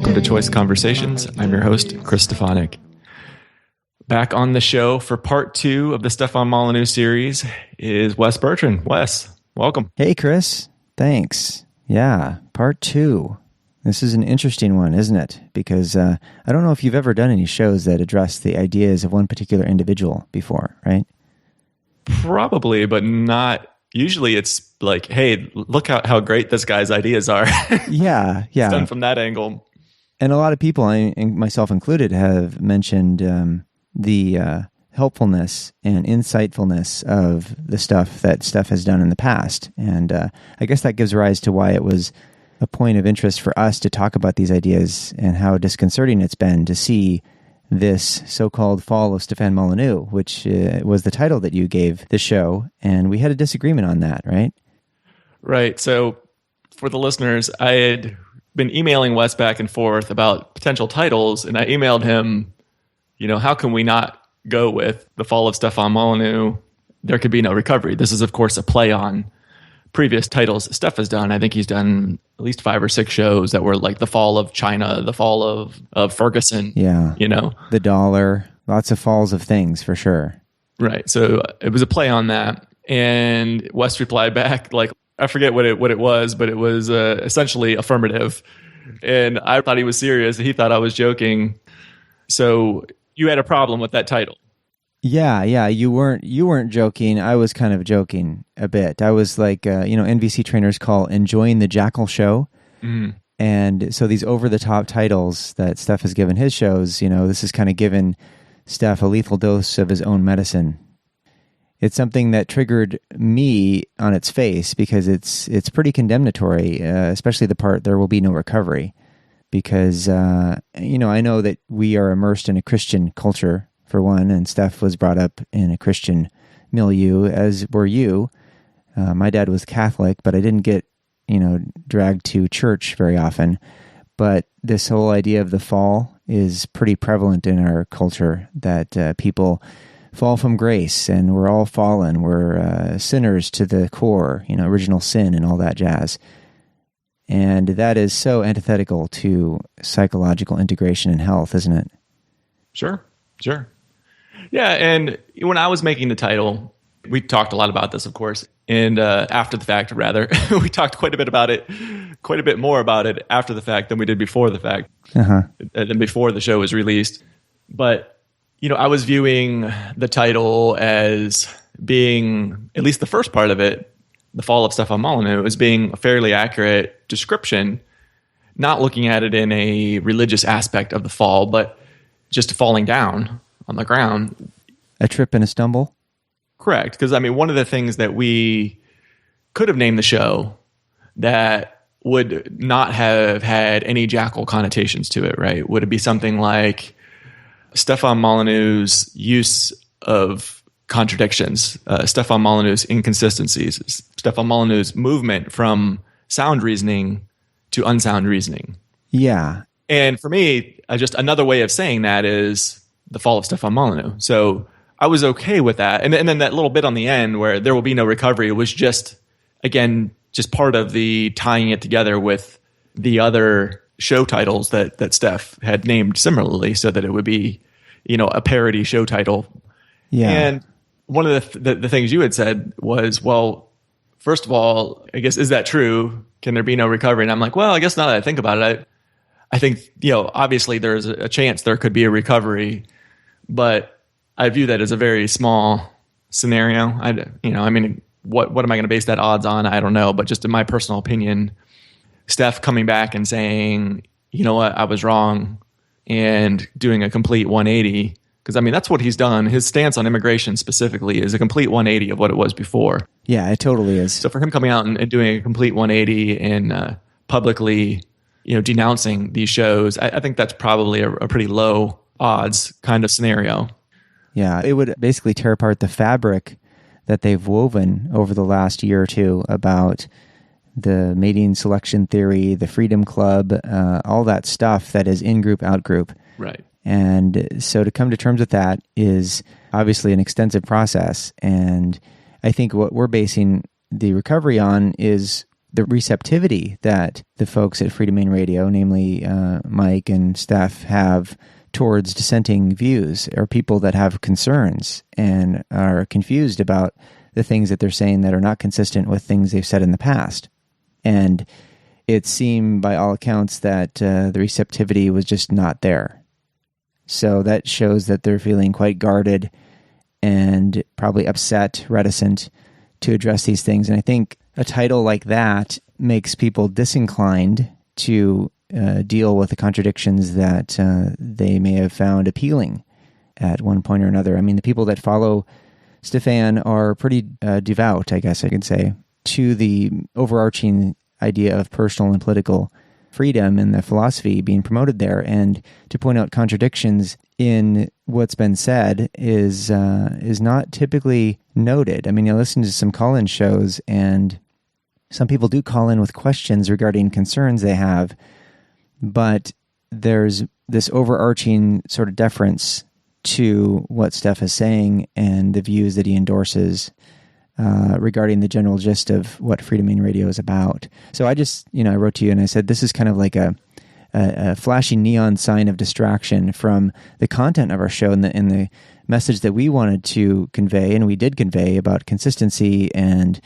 welcome to Choice Conversations. I'm your host, Chris Stefanik. Back on the show for part 2 of the Stefan Molyneux series is Wes Bertrand. Wes, welcome. Hey, Chris. Thanks. Yeah, part 2. This is an interesting one, isn't it? Because I don't know if you've ever done any shows that address the ideas of one particular individual before, right? Probably, but not. Usually it's like, hey, look how great this guy's ideas are. Yeah. It's done from that angle. And a lot of people, myself included, have mentioned the helpfulness and insightfulness of the stuff that Steph has done in the past. And I guess that gives rise to why it was a point of interest for us to talk about these ideas and how disconcerting it's been to see this so-called fall of Stefan Molyneux, which was the title that you gave the show, and we had a disagreement on that, right? Right. So for the listeners, I had been emailing Wes back and forth about potential titles, and I emailed him, how can we not go with the fall of Stefan Molyneux? There could be no recovery. This is, of course, a play on previous titles Steph has done. I think he's done at least 5 or 6 shows that were like the fall of China, the fall of Ferguson. Yeah. The dollar, lots of falls of things for sure. Right. So it was a play on that. And Wes replied back, like, I forget what it was, but it was essentially affirmative. And I thought he was serious. He thought I was joking. So you had a problem with that title. Yeah, you weren't joking. I was kind of joking a bit. I was like, NVC trainers call enjoying the jackal show. Mm. And so these over-the-top titles that Steph has given his shows, this is kind of given Steph a lethal dose of his own medicine. It's something that triggered me on its face because it's pretty condemnatory, especially the part there will be no recovery. Because, I know that we are immersed in a Christian culture, for one, and Steph was brought up in a Christian milieu, as were you. My dad was Catholic, but I didn't get, dragged to church very often. But this whole idea of the fall is pretty prevalent in our culture, that people fall from grace, and we're all fallen. We're sinners to the core, original sin and all that jazz. And that is so antithetical to psychological integration and health, isn't it? Sure. Yeah, and when I was making the title, we talked a lot about this, of course, and after the fact, rather. We talked quite a bit more about it after the fact than we did before the fact, than before the show was released. But, I was viewing the title as being, at least the first part of it, the fall of Stefan Molyneux, as being a fairly accurate description, not looking at it in a religious aspect of the fall, but just falling down on the ground. A trip and a stumble? Correct. Because, one of the things that we could have named the show that would not have had any jackal connotations to it, right? Would it be something like Stefan Molyneux's use of contradictions, Stefan Molyneux's inconsistencies, Stefan Molyneux's movement from sound reasoning to unsound reasoning? Yeah. And for me, just another way of saying that is the fall of Stefan Molyneux. So I was okay with that. And then that little bit on the end where there will be no recovery was just part of the tying it together with the other show titles that Steph had named similarly, so that it would be, a parody show title. Yeah. And one of the things you had said was, well, first of all, I guess, is that true? Can there be no recovery? And I'm like, well, I guess now that I think about it, I think, obviously there's a chance there could be a recovery, but I view that as a very small scenario. What am I going to base that odds on? I don't know. But just in my personal opinion, Steph coming back and saying, you know what, I was wrong, and doing a complete 180, because that's what he's done. His stance on immigration specifically is a complete 180 of what it was before. Yeah, it totally is. So for him coming out and doing a complete 180 and publicly, denouncing these shows, I think that's probably a pretty low odds kind of scenario. Yeah, it would basically tear apart the fabric that they've woven over the last year or two about the mating selection theory, the Freedom Club, all that stuff that is in-group, out-group. Right. And so to come to terms with that is obviously an extensive process. And I think what we're basing the recovery on is the receptivity that the folks at Free Domain Radio, namely Mike and Steph, have towards dissenting views, or people that have concerns and are confused about the things that they're saying that are not consistent with things they've said in the past. And it seemed by all accounts that the receptivity was just not there. So that shows that they're feeling quite guarded and probably upset, reticent to address these things. And I think a title like that makes people disinclined to deal with the contradictions that they may have found appealing at one point or another. I mean, the people that follow Stefan are pretty devout, I guess I could say, to the overarching idea of personal and political freedom and the philosophy being promoted there. And to point out contradictions in what's been said is not typically noted. I mean, you listen to some call-in shows, and some people do call in with questions regarding concerns they have, but there's this overarching sort of deference to what Steph is saying and the views that he endorses regarding the general gist of what Free Domain Radio is about. So I just, I wrote to you and I said, this is kind of like a flashing neon sign of distraction from the content of our show and the message that we wanted to convey, and we did convey, about consistency and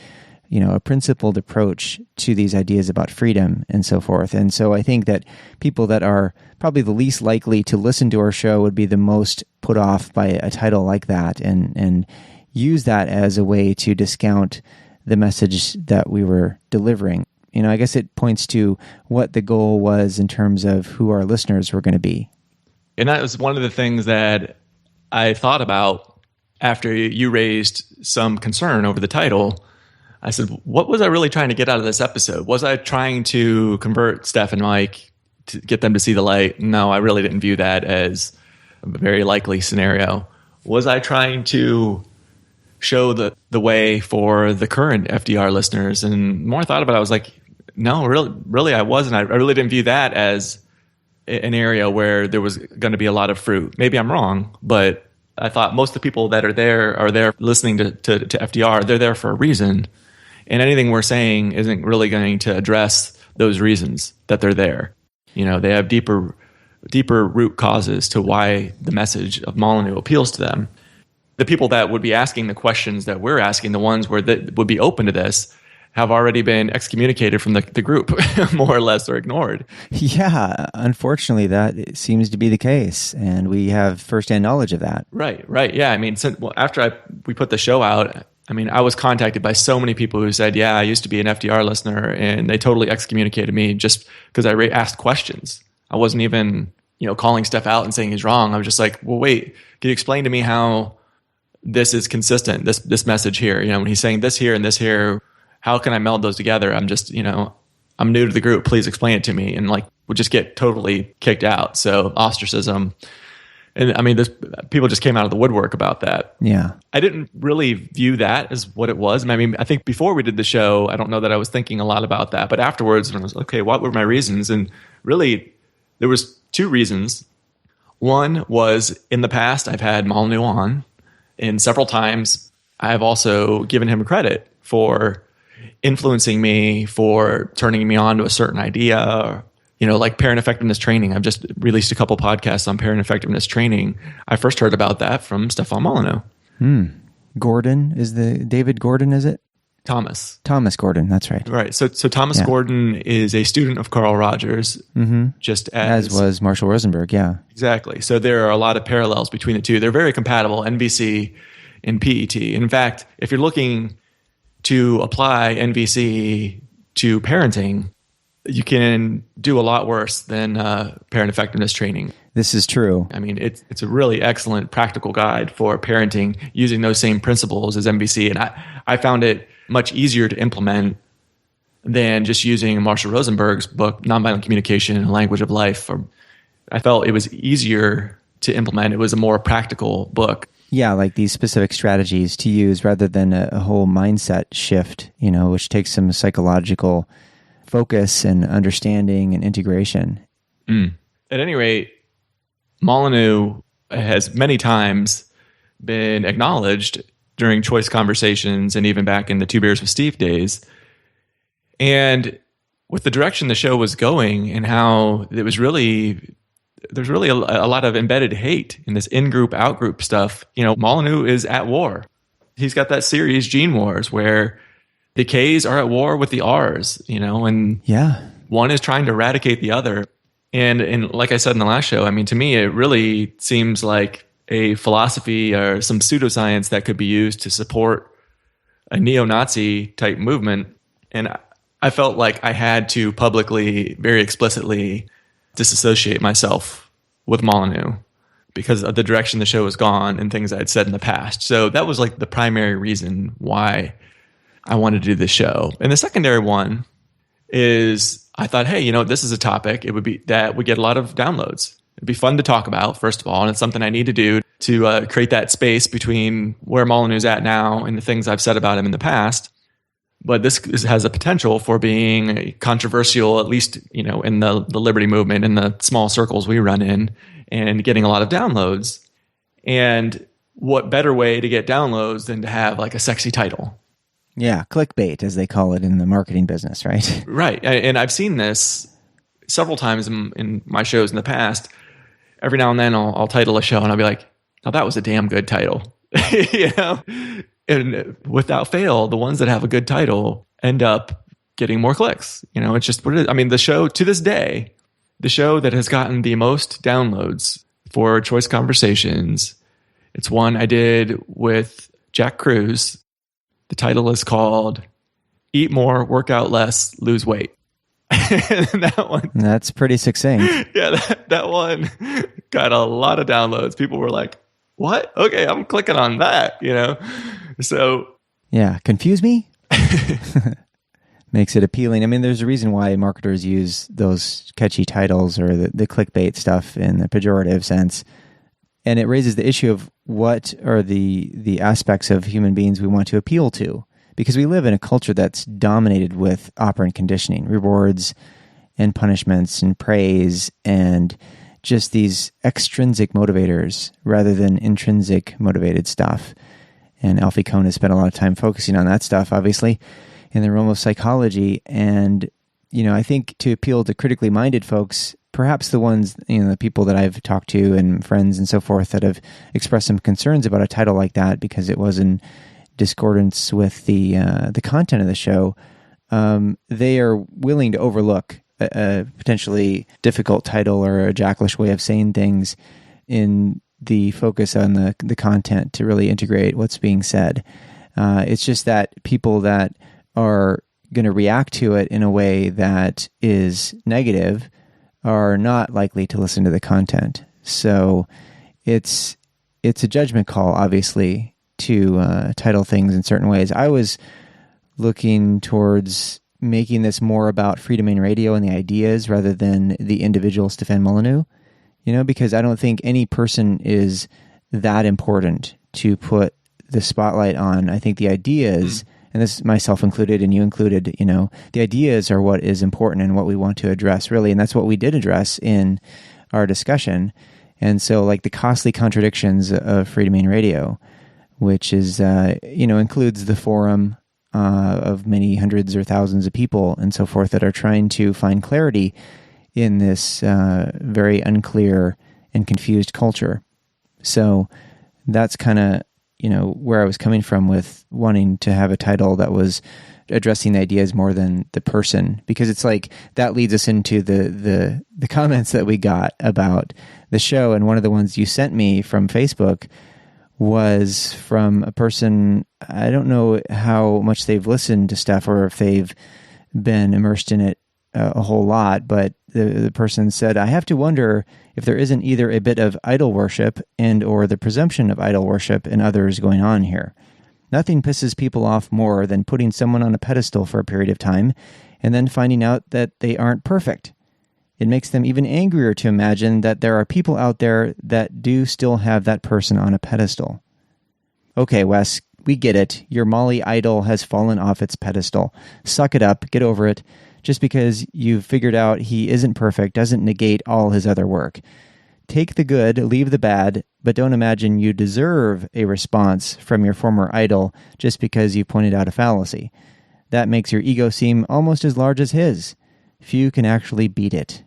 a principled approach to these ideas about freedom and so forth. And so I think that people that are probably the least likely to listen to our show would be the most put off by a title like that, and use that as a way to discount the message that we were delivering. I guess it points to what the goal was in terms of who our listeners were going to be. And that was one of the things that I thought about after you raised some concern over the title. I said, what was I really trying to get out of this episode? Was I trying to convert Steph and Mike to get them to see the light? No, I really didn't view that as a very likely scenario. Was I trying to show the way for the current FDR listeners? And the more I thought about it, I was like, no, really I wasn't. I really didn't view that as an area where there was going to be a lot of fruit. Maybe I'm wrong, but I thought most of the people that are there listening to FDR. They're there for a reason. And anything we're saying isn't really going to address those reasons that they're there. They have deeper root causes to why the message of Molyneux appeals to them. The people that would be asking the questions that we're asking, the ones that would be open to this, have already been excommunicated from the group, more or less, or ignored. Yeah, unfortunately, that seems to be the case, and we have firsthand knowledge of that. Right. Yeah, I mean, after we put the show out, I mean, I was contacted by so many people who said, yeah, I used to be an FDR listener, and they totally excommunicated me just because I asked questions. I wasn't even, calling Steph out and saying he's wrong. I was just like, well, wait, can you explain to me how this is consistent, this message here? When he's saying this here and this here, how can I meld those together? I'm just, I'm new to the group. Please explain it to me. And would just get totally kicked out. So ostracism. And I mean, people just came out of the woodwork about that. Yeah. I didn't really view that as what it was. I mean, I think before we did the show, I don't know that I was thinking a lot about that. But afterwards, I was okay, what were my reasons? And really, there was two reasons. One was, in the past, I've had Molyneux on, and several times I've also given him credit for influencing me, for turning me on to a certain idea, like parent effectiveness training. I've just released a couple podcasts on parent effectiveness training. I first heard about that from Stefan Molyneux. Gordon, David Gordon, is it? Thomas Gordon, that's right. Right. So Thomas Gordon is a student of Carl Rogers, just as was Marshall Rosenberg, yeah. Exactly. So there are a lot of parallels between the two. They're very compatible, NVC and PET. In fact, if you're looking to apply NVC to parenting, you can do a lot worse than parent effectiveness training. This is true. I mean, it's a really excellent practical guide for parenting using those same principles as NVC. And I found it much easier to implement than just using Marshall Rosenberg's book, Nonviolent Communication and Language of Life. I felt it was easier to implement. It was a more practical book. Yeah, like these specific strategies to use rather than a whole mindset shift, which takes some psychological focus and understanding and integration. At any rate, Molyneux has many times been acknowledged during choice conversations and even back in the Two Beers with Steve days And with the direction the show was going and how it was really, there's really a lot of embedded hate in this in-group, out-group stuff. Molyneux is at war. He's got that series, Gene Wars, where the Ks are at war with the Rs, and one is trying to eradicate the other. And like I said in the last show, I mean, to me, it really seems like a philosophy or some pseudoscience that could be used to support a neo-Nazi type movement. And I felt like I had to publicly, very explicitly disassociate myself with Molyneux because of the direction the show has gone and things I'd said in the past. So that was like the primary reason why I wanted to do this show. And the secondary one is I thought, hey, this is a topic. It would be that would get a lot of downloads. It'd be fun to talk about, first of all, and it's something I need to do to create that space between where Molyneux's at now and the things I've said about him in the past. But this has a potential for being controversial, at least, in the liberty movement, in the small circles we run in, and getting a lot of downloads. And what better way to get downloads than to have like a sexy title? Yeah, clickbait, as they call it in the marketing business, right? Right. And I've seen this several times in my shows in the past. Every now and then I'll title a show and I'll be like, oh, that was a damn good title. And without fail, the ones that have a good title end up getting more clicks. It's just what it is. I mean, the show to this day, the show that has gotten the most downloads for Choice Conversations, it's one I did with Jack Cruz. The title is called Eat More, Work Out Less, Lose Weight. That one. That's pretty succinct. Yeah, that one got a lot of downloads. People were like, what? Okay, I'm clicking on that, So. Yeah, confuse me? Makes it appealing. I mean, there's a reason why marketers use those catchy titles or the clickbait stuff in the pejorative sense. And it raises the issue of what are the aspects of human beings we want to appeal to. Because we live in a culture that's dominated with operant conditioning, rewards and punishments and praise and just these extrinsic motivators rather than intrinsic motivated stuff. And Alfie Kohn has spent a lot of time focusing on that stuff, obviously, in the realm of psychology. And, I think to appeal to critically minded folks, perhaps the ones, the people that I've talked to and friends and so forth that have expressed some concerns about a title like that because it was in discordance with the content of the show, they are willing to overlook a potentially difficult title or a jackalish way of saying things in the focus on the content to really integrate what's being said. It's just that people that are going to react to it in a way that is negative are not likely to listen to the content. So it's a judgment call, obviously, to title things in certain ways. I was looking towards making this more about Free Domain Radio and the ideas rather than the individual Stefan Molyneux, because I don't think any person is that important to put the spotlight on. I think the ideas, and this is myself included and you included, the ideas are what is important and what we want to address, really. And that's what we did address in our discussion. And so, like the costly contradictions of Free Domain Radio, which is, includes the forum of many hundreds or thousands of people and so forth that are trying to find clarity in this very unclear and confused culture. So that's kind of, where I was coming from with wanting to have a title that was addressing the ideas more than the person, because it's like that leads us into the comments that we got about the show. And one of the ones you sent me from Facebook was from a person, I don't know how much they've listened to stuff or if they've been immersed in it a whole lot, but the person said, I have to wonder if there isn't either a bit of idol worship and or the presumption of idol worship in others going on here. Nothing pisses people off more than putting someone on a pedestal for a period of time and then finding out that they aren't perfect. It makes them even angrier to imagine that there are people out there that do still have that person on a pedestal. Okay, Wes, we get it. Your Molly idol has fallen off its pedestal. Suck it up, get over it. Just because you've figured out he isn't perfect doesn't negate all his other work. Take the good, leave the bad, but don't imagine you deserve a response from your former idol just because you pointed out a fallacy. that makes your ego seem almost as large as his. Few can actually beat it.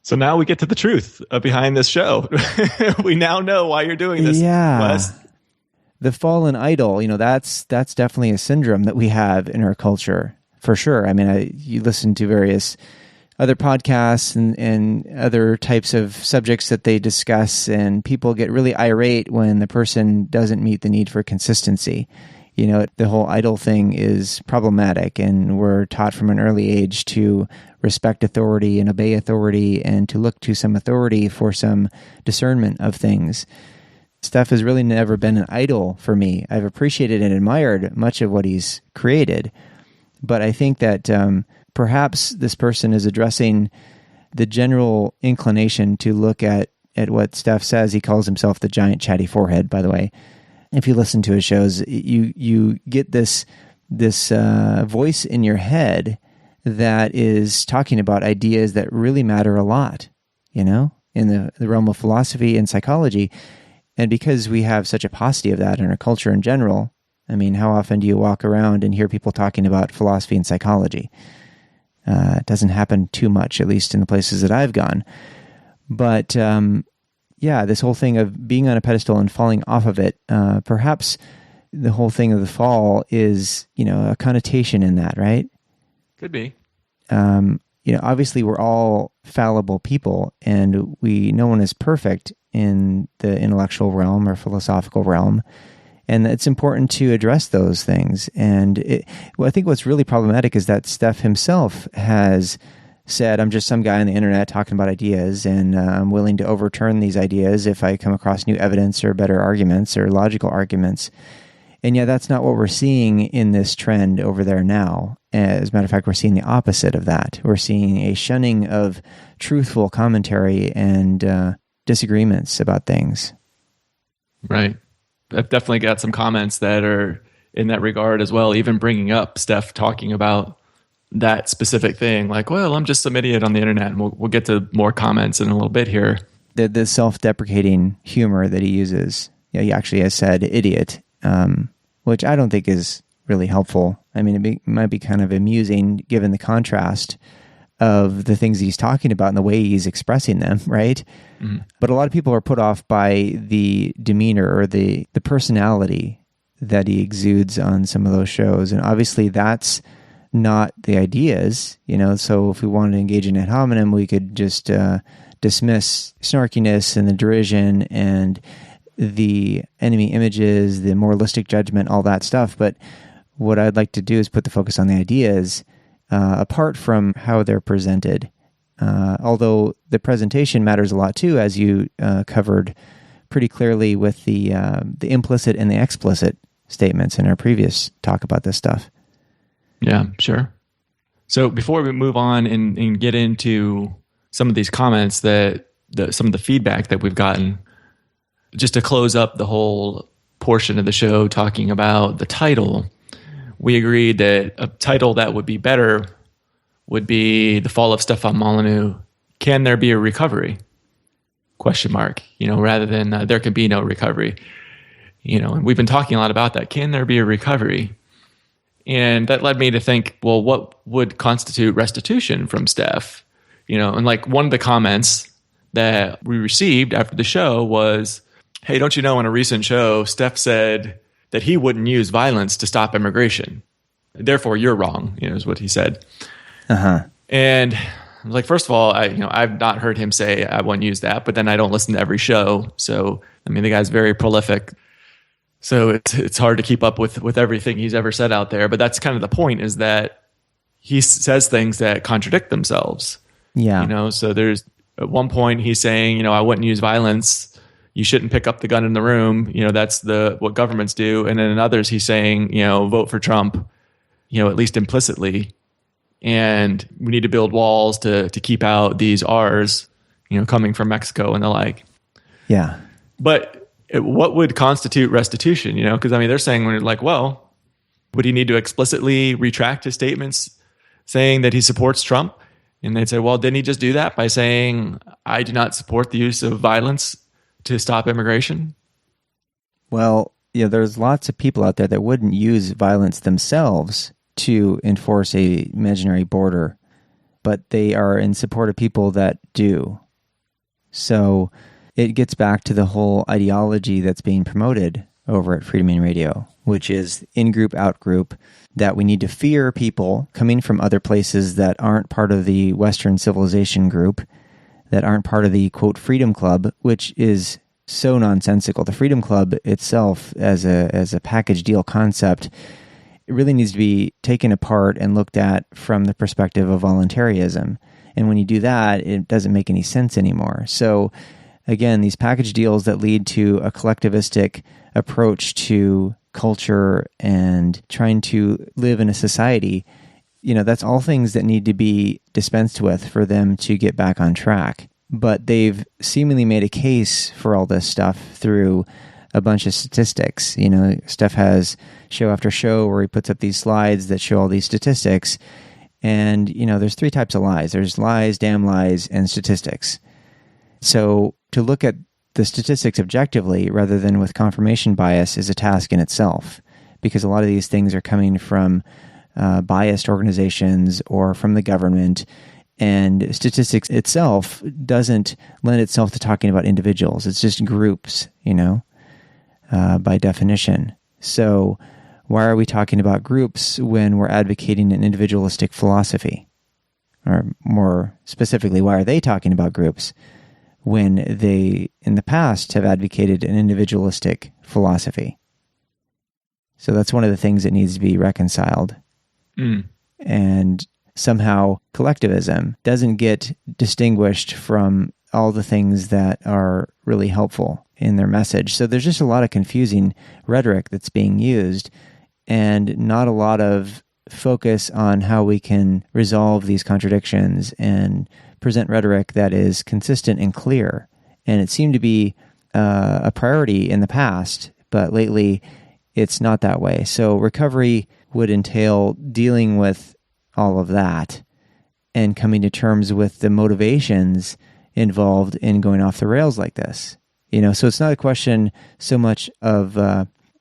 So now we get to the truth behind this show. We now know why you're doing this, Wes. The fallen idol, that's definitely a syndrome that we have in our culture, for sure. I mean, you listen to various other podcasts and other types of subjects that they discuss, and people get really irate when the person doesn't meet the need for consistency. The whole idol thing is problematic, and we're taught from an early age to respect authority and obey authority and to look to some authority for some discernment of things. Steph has really never been an idol for me. I've appreciated and admired much of what he's created, but I think that perhaps this person is addressing the general inclination to look at what Steph says. He calls himself the giant chatty forehead, by the way. If you listen to his shows, you get this voice in your head that is talking about ideas that really matter a lot, in the realm of philosophy and psychology. And because we have such a paucity of that in our culture in general, I mean, how often do you walk around and hear people talking about philosophy and psychology? It doesn't happen too much, at least in the places that I've gone. But this whole thing of being on a pedestal and falling off of it, perhaps the whole thing of the fall is, a connotation in that, right? Could be. Obviously we're all fallible people, and no one is perfect in the intellectual realm or philosophical realm. And it's important to address those things. And I think what's really problematic is that Steph himself has said, I'm just some guy on the internet talking about ideas, and I'm willing to overturn these ideas if I come across new evidence or better arguments or logical arguments. And yet that's not what we're seeing in this trend over there now. As a matter of fact, we're seeing the opposite of that. We're seeing a shunning of truthful commentary and disagreements about things. Right. I've definitely got some comments that are in that regard as well, even bringing up Steph talking about that specific thing. Like, well, I'm just some idiot on the internet. And we'll get to more comments in a little bit here. The self-deprecating humor that he uses. Yeah, he actually has said idiot, which I don't think is really helpful. I mean, it might be kind of amusing given the contrast of the things he's talking about and the way he's expressing them, right? Mm-hmm. But a lot of people are put off by the demeanor or the personality that he exudes on some of those shows. And obviously that's not the ideas, so if we wanted to engage in ad hominem, we could just dismiss snarkiness and the derision and the enemy images, the moralistic judgment, all that stuff. But what I'd like to do is put the focus on the ideas, apart from how they're presented. Although the presentation matters a lot too, as you covered pretty clearly with the implicit and the explicit statements in our previous talk about this stuff. Yeah, sure. So before we move on and get into some of these comments some of the feedback that we've gotten, just to close up the whole portion of the show talking about the title, we agreed that a title that would be better would be The Fall of Stefan Molyneux. Can there be a recovery? ? Rather than there can be no recovery. And we've been talking a lot about that. Can there be a recovery? And that led me to think, well, what would constitute restitution from Steph? And like one of the comments that we received after the show was, hey, don't you know, in a recent show, Steph said that he wouldn't use violence to stop immigration. Therefore, you're wrong, is what he said. Uh-huh. And I was like, first of all, I've not heard him say I wouldn't use that, but then I don't listen to every show. So, the guy's very prolific. So it's hard to keep up with everything he's ever said out there. But that's kind of the point, is that he says things that contradict themselves. Yeah. So there's at one point he's saying, I wouldn't use violence. You shouldn't pick up the gun in the room. That's what governments do. And then in others, he's saying, vote for Trump, at least implicitly. And we need to build walls to keep out these R's, coming from Mexico and the like. Yeah. But what would constitute restitution? Because they're saying, when you're like, well, would he need to explicitly retract his statements saying that he supports Trump? And they'd say, well, didn't he just do that by saying, I do not support the use of violence to stop immigration? Well, there's lots of people out there that wouldn't use violence themselves to enforce a imaginary border, but they are in support of people that do. So it gets back to the whole ideology that's being promoted over at Freedom in Radio, which is in-group, out-group, that we need to fear people coming from other places that aren't part of the Western civilization group, that aren't part of the, quote, Freedom Club, which is so nonsensical. The Freedom Club itself, as a package deal concept, it really needs to be taken apart and looked at from the perspective of voluntarism. And when you do that, it doesn't make any sense anymore. So again, these package deals that lead to a collectivistic approach to culture and trying to live in a society, that's all things that need to be dispensed with for them to get back on track. But they've seemingly made a case for all this stuff through a bunch of statistics. Steph has show after show where he puts up these slides that show all these statistics. And, there's three types of lies. There's lies, damn lies, and statistics. So to look at the statistics objectively rather than with confirmation bias is a task in itself, because a lot of these things are coming from biased organizations or from the government, and statistics itself doesn't lend itself to talking about individuals. It's just groups, by definition. So why are we talking about groups when we're advocating an individualistic philosophy? Or more specifically, why are they talking about groups when they, in the past, have advocated an individualistic philosophy? So that's one of the things that needs to be reconciled. And somehow collectivism doesn't get distinguished from all the things that are really helpful in their message. So there's just a lot of confusing rhetoric that's being used and not a lot of focus on how we can resolve these contradictions and present rhetoric that is consistent and clear. And it seemed to be a priority in the past, but lately it's not that way. So recovery would entail dealing with all of that and coming to terms with the motivations involved in going off the rails like this. So it's not a question so much of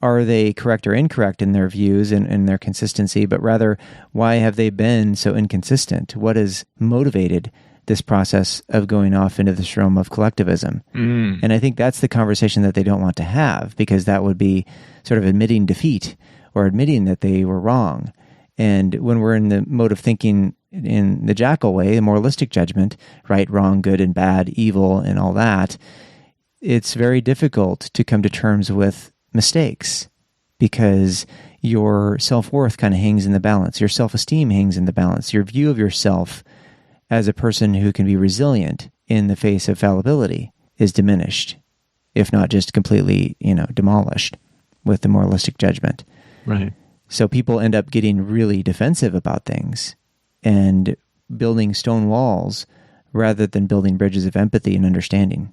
are they correct or incorrect in their views and their consistency, but rather why have they been so inconsistent? What has motivated this process of going off into this realm of collectivism? And I think that's the conversation that they don't want to have, because that would be sort of admitting defeat or admitting that they were wrong. And when we're in the mode of thinking in the Jackal way, the moralistic judgment, right, wrong, good and bad, evil, and all that, it's very difficult to come to terms with mistakes because your self-worth kind of hangs in the balance. Your self-esteem hangs in the balance. Your view of yourself as a person who can be resilient in the face of fallibility is diminished, if not just completely, demolished with the moralistic judgment. Right. So people end up getting really defensive about things and building stone walls rather than building bridges of empathy and understanding.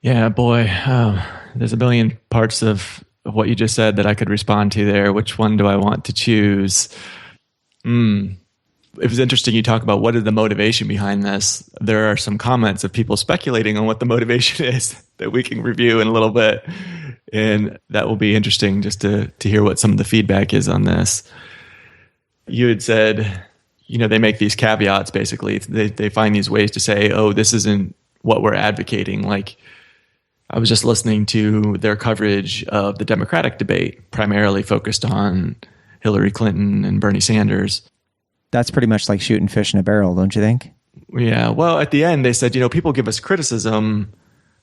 Yeah, boy, there's a billion parts of what you just said that I could respond to there. Which one do I want to choose? It was interesting you talk about what is the motivation behind this. There are some comments of people speculating on what the motivation is that we can review in a little bit. And that will be interesting just to hear what some of the feedback is on this. You had said, they make these caveats, basically. They find these ways to say, oh, this isn't what we're advocating. Like, I was just listening to their coverage of the Democratic debate, primarily focused on Hillary Clinton and Bernie Sanders. That's pretty much like shooting fish in a barrel, don't you think? Yeah. Well, at the end, they said, people give us criticism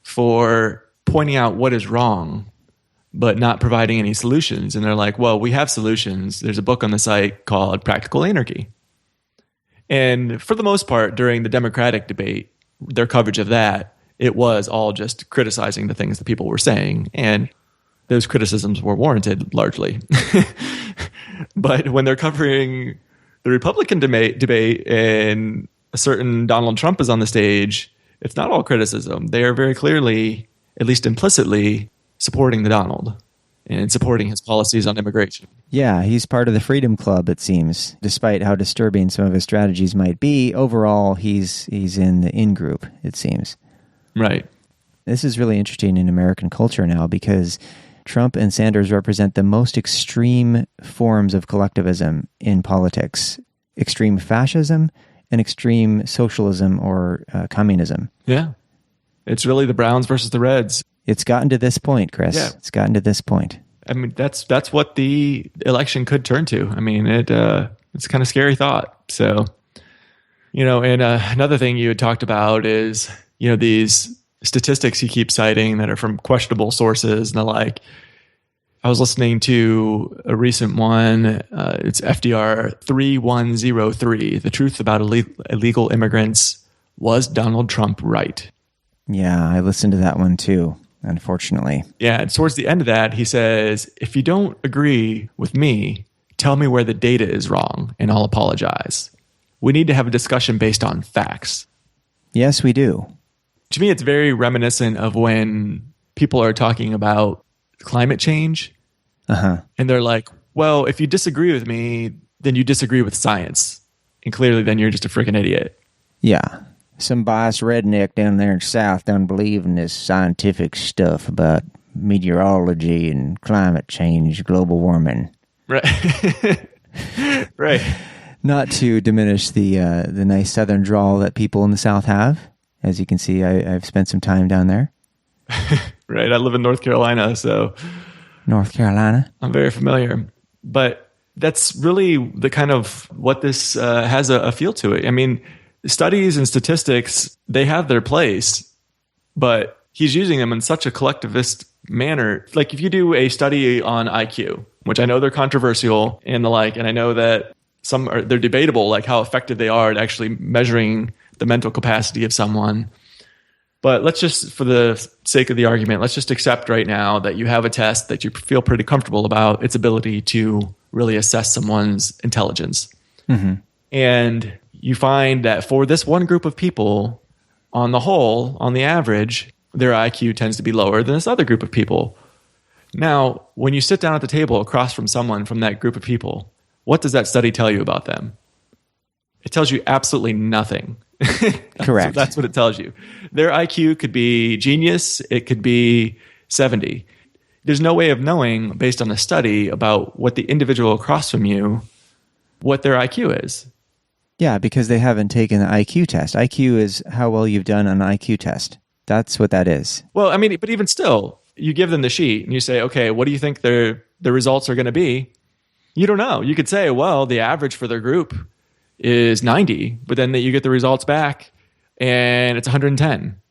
for pointing out what is wrong, but not providing any solutions. And they're like, well, we have solutions. There's a book on the site called Practical Anarchy. And for the most part, during the Democratic debate, their coverage of that, it was all just criticizing the things that people were saying. And those criticisms were warranted largely. But when they're covering the Republican debate and a certain Donald Trump is on the stage, it's not all criticism. They are very clearly, at least implicitly, supporting the Donald and supporting his policies on immigration. Yeah, he's part of the Freedom Club, it seems. Despite how disturbing some of his strategies might be, overall, he's in the in-group, it seems. Right. This is really interesting in American culture now because Trump and Sanders represent the most extreme forms of collectivism in politics. Extreme fascism and extreme socialism or communism. Yeah. It's really the Browns versus the Reds. It's gotten to this point, Chris. Yeah. It's gotten to this point. I mean, that's what the election could turn to. I mean, it's a kind of scary thought. So, and another thing you had talked about is, these statistics you keep citing that are from questionable sources and the like. I was listening to a recent one. It's FDR 3103. The truth about illegal immigrants. Was Donald Trump right? Yeah, I listened to that one too, unfortunately. Yeah, and towards the end of that, he says, if you don't agree with me, tell me where the data is wrong and I'll apologize. We need to have a discussion based on facts. Yes, we do. To me, it's very reminiscent of when people are talking about climate change. And they're like, well, if you disagree with me, then you disagree with science. And clearly then you're just a freaking idiot. Yeah. Some biased redneck down there in the South don't believe in this scientific stuff about meteorology and climate change, global warming. Right. Right. Not to diminish the nice southern drawl that people in the South have. As you can see, I've spent some time down there. Right. I live in North Carolina, so... North Carolina. I'm very familiar. But that's really the kind of what this has a feel to it. I mean, studies and statistics, they have their place, but he's using them in such a collectivist manner. Like if you do a study on IQ, which I know they're controversial and the like, and I know that they're debatable, like how effective they are at actually measuring the mental capacity of someone. But let's just, for the sake of the argument, let's just accept right now that you have a test that you feel pretty comfortable about its ability to really assess someone's intelligence. Mm-hmm. And you find that for this one group of people, on the whole, on the average, their IQ tends to be lower than this other group of people. Now, when you sit down at the table across from someone from that group of people, what does that study tell you about them? It tells you absolutely nothing. Correct. So that's what it tells you. Their IQ could be genius. It could be 70. There's no way of knowing based on the study about what the individual across from you, what their IQ is. Yeah, because they haven't taken the IQ test. IQ is how well you've done on an IQ test. That's what that is. Well, I mean, but even still, you give them the sheet and you say, okay, what do you think the results are going to be? You don't know. You could say, well, the average for their group is 90, but then you get the results back and it's 110.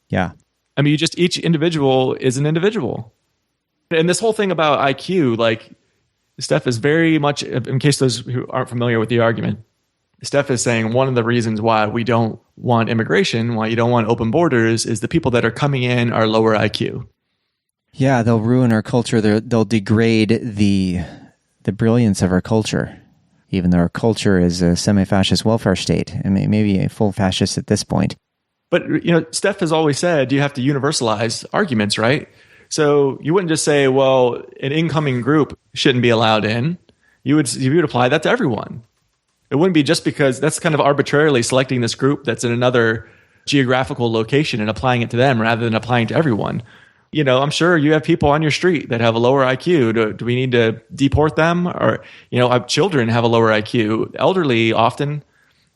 Yeah. I mean, each individual is an individual. And this whole thing about IQ, like Steph is very much, in case those who aren't familiar with the argument, Steph is saying one of the reasons why we don't want immigration, why you don't want open borders, is the people that are coming in are lower IQ. Yeah, they'll ruin our culture. They'll degrade the brilliance of our culture. Even though our culture is a semi-fascist welfare state. I mean, maybe a full fascist at this point. But, Steph has always said you have to universalize arguments, right? So you wouldn't just say, well, an incoming group shouldn't be allowed in. You would apply that to everyone. It wouldn't be just because that's kind of arbitrarily selecting this group that's in another geographical location and applying it to them rather than applying to everyone. I'm sure you have people on your street that have a lower IQ. Do we need to deport them? Or, children have a lower IQ. Elderly, often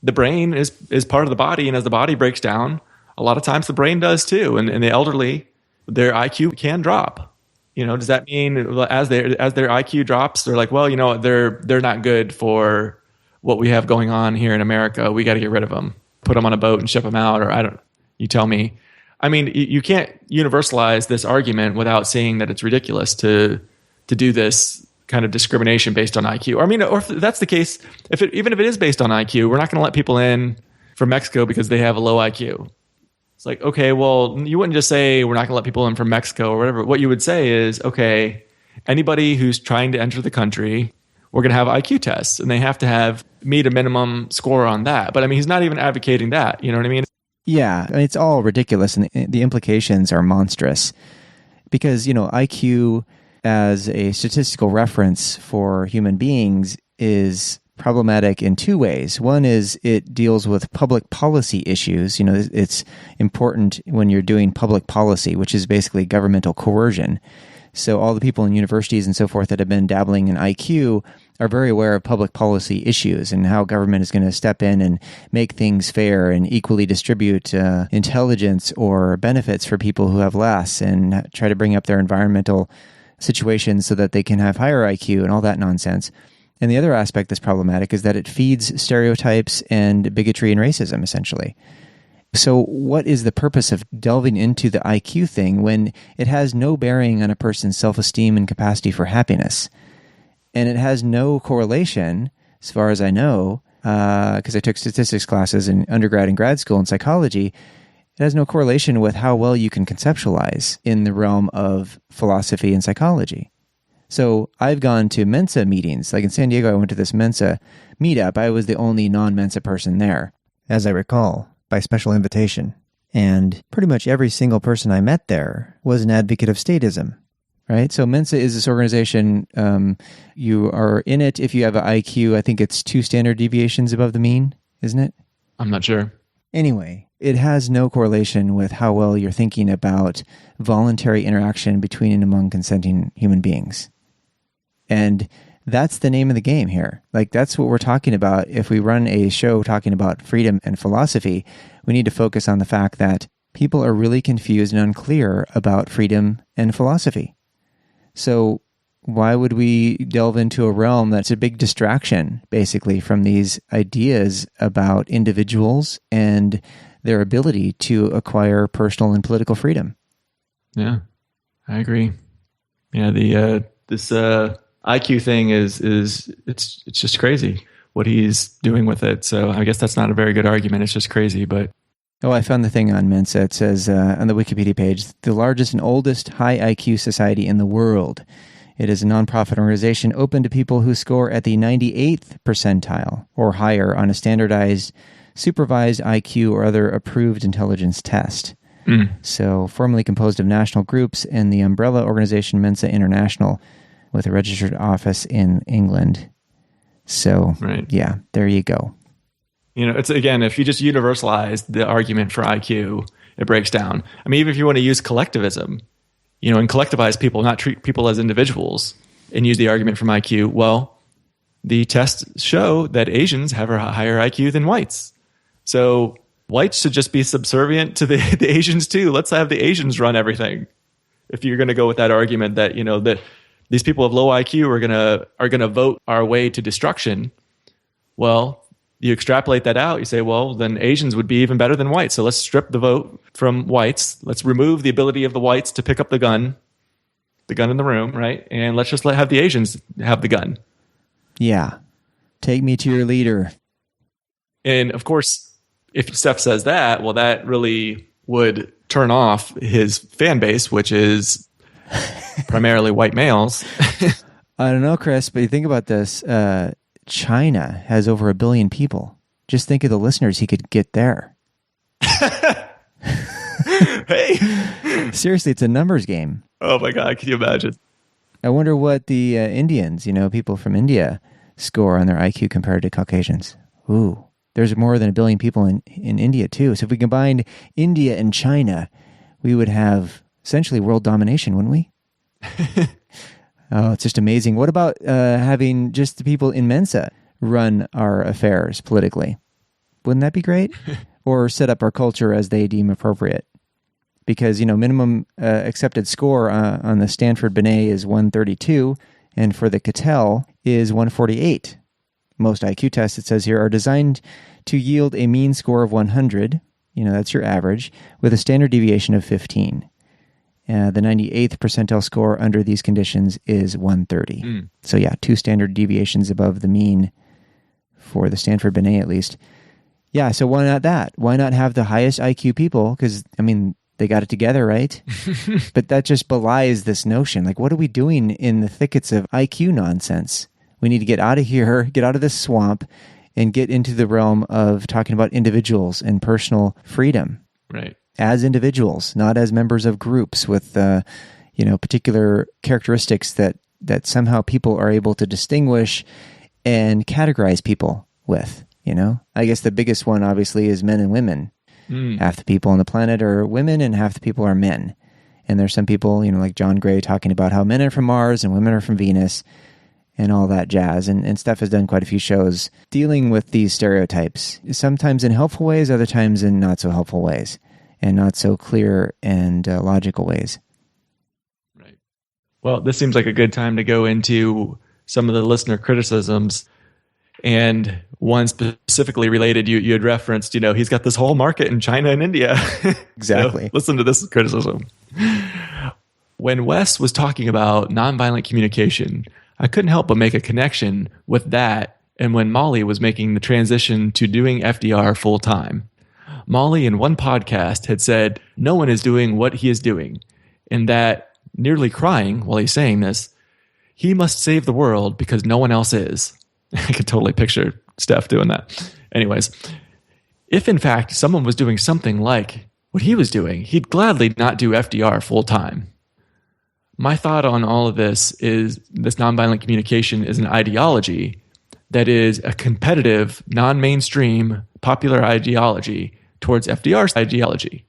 the brain is part of the body. And as the body breaks down, a lot of times the brain does too. And the elderly, their IQ can drop. Does that mean as their IQ drops, they're like, well, they're not good for what we have going on here in America. We got to get rid of them, put them on a boat and ship them out. Or you tell me. I mean, you can't universalize this argument without seeing that it's ridiculous to do this kind of discrimination based on IQ. Or if that's the case, even if it is based on IQ, we're not going to let people in from Mexico because they have a low IQ. It's like, okay, well, you wouldn't just say we're not going to let people in from Mexico or whatever. What you would say is, okay, anybody who's trying to enter the country, we're going to have IQ tests, and they have to meet a minimum score on that. But he's not even advocating that. You know what I mean? Yeah, it's all ridiculous, and the implications are monstrous. Because, IQ as a statistical reference for human beings is problematic in two ways. One is it deals with public policy issues. It's important when you're doing public policy, which is basically governmental coercion. So all the people in universities and so forth that have been dabbling in IQ are very aware of public policy issues and how government is going to step in and make things fair and equally distribute intelligence or benefits for people who have less, and try to bring up their environmental situations so that they can have higher IQ and all that nonsense. And the other aspect that's problematic is that it feeds stereotypes and bigotry and racism, essentially. So what is the purpose of delving into the IQ thing when it has no bearing on a person's self-esteem and capacity for happiness? And it has no correlation, as far as I know, because I took statistics classes in undergrad and grad school in psychology. It has no correlation with how well you can conceptualize in the realm of philosophy and psychology. So I've gone to Mensa meetings. Like in San Diego, I went to this Mensa meetup. I was the only non-Mensa person there, as I recall, by special invitation. And pretty much every single person I met there was an advocate of statism, right? So Mensa is this organization. You are in it if you have an IQ. I think it's 2 standard deviations above the mean, isn't it? I'm not sure. Anyway, it has no correlation with how well you're thinking about voluntary interaction between and among consenting human beings. And that's the name of the game here. Like, that's what we're talking about. If we run a show talking about freedom and philosophy, we need to focus on the fact that people are really confused and unclear about freedom and philosophy. So why would we delve into a realm that's a big distraction, basically, from these ideas about individuals and their ability to acquire personal and political freedom? Yeah, I agree. Yeah, this IQ thing is it's just crazy what he's doing with it. So I guess that's not a very good argument. It's just crazy, but... Oh, I found the thing on Mensa. It says on the Wikipedia page, the largest and oldest high IQ society in the world. It is a nonprofit organization open to people who score at the 98th percentile or higher on a standardized, supervised IQ or other approved intelligence test. So formerly composed of national groups and the umbrella organization Mensa International, with a registered office in England. So, right. Yeah, there you go. You know, it's, again, if you just universalize the argument for IQ, it breaks down. I mean, even if you want to use collectivism, you know, and collectivize people, not treat people as individuals, and use the argument from IQ, well, the tests show that Asians have a higher IQ than whites. So whites should just be subservient to the Asians too. Let's have the Asians run everything. If you're going to go with that argument that, you know, that these people of low IQ are gonna vote our way to destruction. Well, you extrapolate that out. You say, well, then Asians would be even better than whites. So let's strip the vote from whites. Let's remove the ability of the whites to pick up the gun in the room, right? And let's just have the Asians have the gun. Yeah, take me to your leader. And of course, if Steph says that, well, that really would turn off his fan base, which is primarily white males. I don't know, Chris, but you think about this. China has over 1 billion people. Just think of the listeners he could get there. Hey. Seriously, it's a numbers game. Oh my God, can you imagine? I wonder what the Indians, people from India, score on their IQ compared to Caucasians. Ooh, there's more than 1 billion people in India too. So if we combined India and China, we would have essentially world domination, wouldn't we? Oh, it's just amazing. What about having just the people in Mensa run our affairs politically? Wouldn't that be great? Or set up our culture as they deem appropriate? Because, minimum accepted score on the Stanford Binet is 132, and for the Cattell is 148. Most IQ tests, it says here, are designed to yield a mean score of 100, that's your average, with a standard deviation of 15. The 98th percentile score under these conditions is 130. So yeah, 2 standard deviations above the mean for the Stanford Binet at least. Yeah, so why not that? Why not have the highest IQ people? Because, they got it together, right? But that just belies this notion. Like, what are we doing in the thickets of IQ nonsense? We need to get out of here, get out of this swamp, and get into the realm of talking about individuals and personal freedom. Right. As individuals, not as members of groups with, particular characteristics that somehow people are able to distinguish and categorize people with, I guess the biggest one, obviously, is men and women. Half the people on the planet are women and half the people are men. And there's some people, like John Gray, talking about how men are from Mars and women are from Venus and all that jazz. And Steph has done quite a few shows dealing with these stereotypes, sometimes in helpful ways, other times in not so helpful ways, and not so clear and logical ways. Right. Well, this seems like a good time to go into some of the listener criticisms. And one specifically related, you had referenced, he's got this whole market in China and India. Exactly. So listen to this criticism. When Wes was talking about nonviolent communication, I couldn't help but make a connection with that and when Molly was making the transition to doing FDR full time. Molly in one podcast had said, no one is doing what he is doing, and that, nearly crying while he's saying this, he must save the world because no one else is. I could totally picture Steph doing that. Anyways, if in fact someone was doing something like what he was doing, he'd gladly not do FDR full time. My thought on all of this is this nonviolent communication is an ideology that is a competitive, non-mainstream, popular ideology towards FDR's ideology.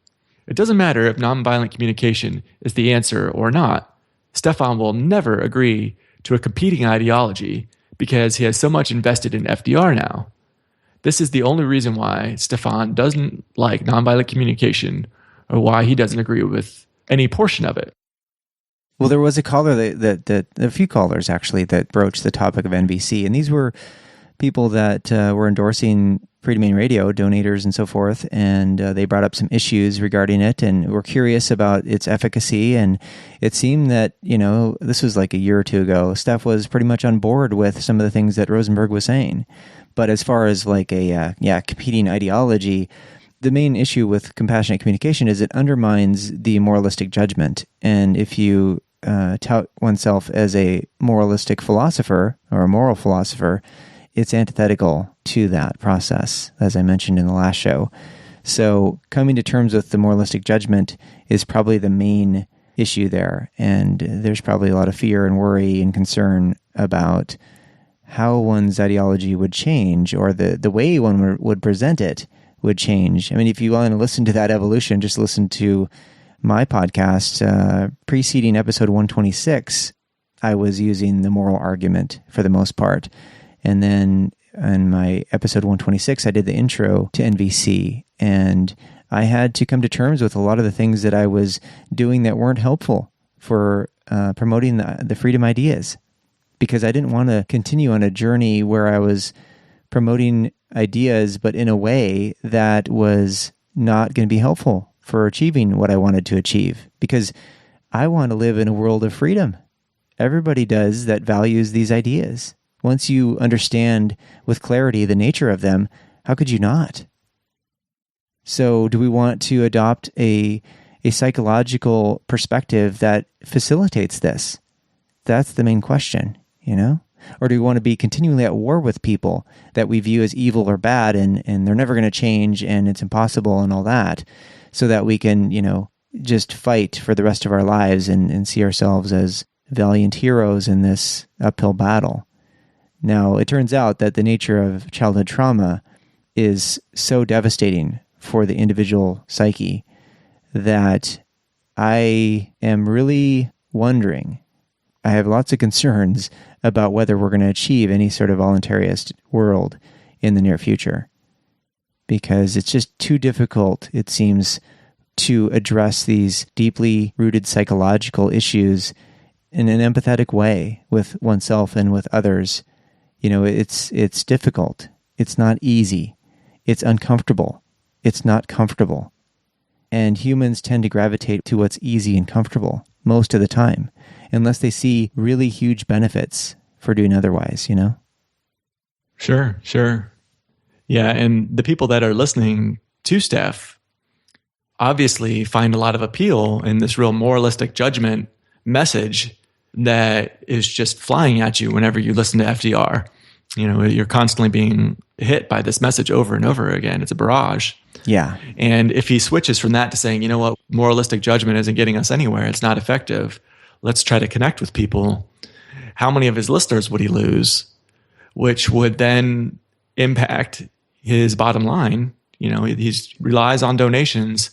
It doesn't matter if nonviolent communication is the answer or not. Stefan will never agree to a competing ideology because he has so much invested in FDR now. This is the only reason why Stefan doesn't like nonviolent communication or why he doesn't agree with any portion of it. Well, there was a caller that a few callers actually that broached the topic of NVC, and these were people that were endorsing Free Domain Radio, donators and so forth, and they brought up some issues regarding it and were curious about its efficacy. And it seemed that, this was like a year or two ago, Steph was pretty much on board with some of the things that Rosenberg was saying. But as far as like a competing ideology, the main issue with compassionate communication is it undermines the moralistic judgment. And if you tout oneself as a moralistic philosopher or a moral philosopher, it's antithetical to that process, as I mentioned in the last show. So coming to terms with the moralistic judgment is probably the main issue there. And there's probably a lot of fear and worry and concern about how one's ideology would change, or the way one would present it would change. I mean, if you want to listen to that evolution, just listen to my podcast preceding episode 126. I was using the moral argument for the most part. And then in my episode 126, I did the intro to NVC, and I had to come to terms with a lot of the things that I was doing that weren't helpful for promoting the freedom ideas, because I didn't want to continue on a journey where I was promoting ideas, but in a way that was not going to be helpful for achieving what I wanted to achieve, because I want to live in a world of freedom. Everybody does that values these ideas. Once you understand with clarity the nature of them, how could you not? So do we want to adopt a psychological perspective that facilitates this? That's the main question, Or do we want to be continually at war with people that we view as evil or bad, and they're never going to change and it's impossible and all that, so that we can, just fight for the rest of our lives and see ourselves as valiant heroes in this uphill battle? Now, it turns out that the nature of childhood trauma is so devastating for the individual psyche that I am really wondering, I have lots of concerns about whether we're going to achieve any sort of voluntarist world in the near future, because it's just too difficult, it seems, to address these deeply rooted psychological issues in an empathetic way with oneself and with others. It's difficult. It's not easy. It's uncomfortable. It's not comfortable. And humans tend to gravitate to what's easy and comfortable most of the time, unless they see really huge benefits for doing otherwise, Sure. Yeah, and the people that are listening to Steph obviously find a lot of appeal in this real moralistic judgment message that is just flying at you whenever you listen to FDR. You're constantly being hit by this message over and over again. It's a barrage. Yeah. And if he switches from that to saying, you know what, moralistic judgment isn't getting us anywhere, it's not effective, let's try to connect with people, how many of his listeners would he lose? Which would then impact his bottom line. He relies on donations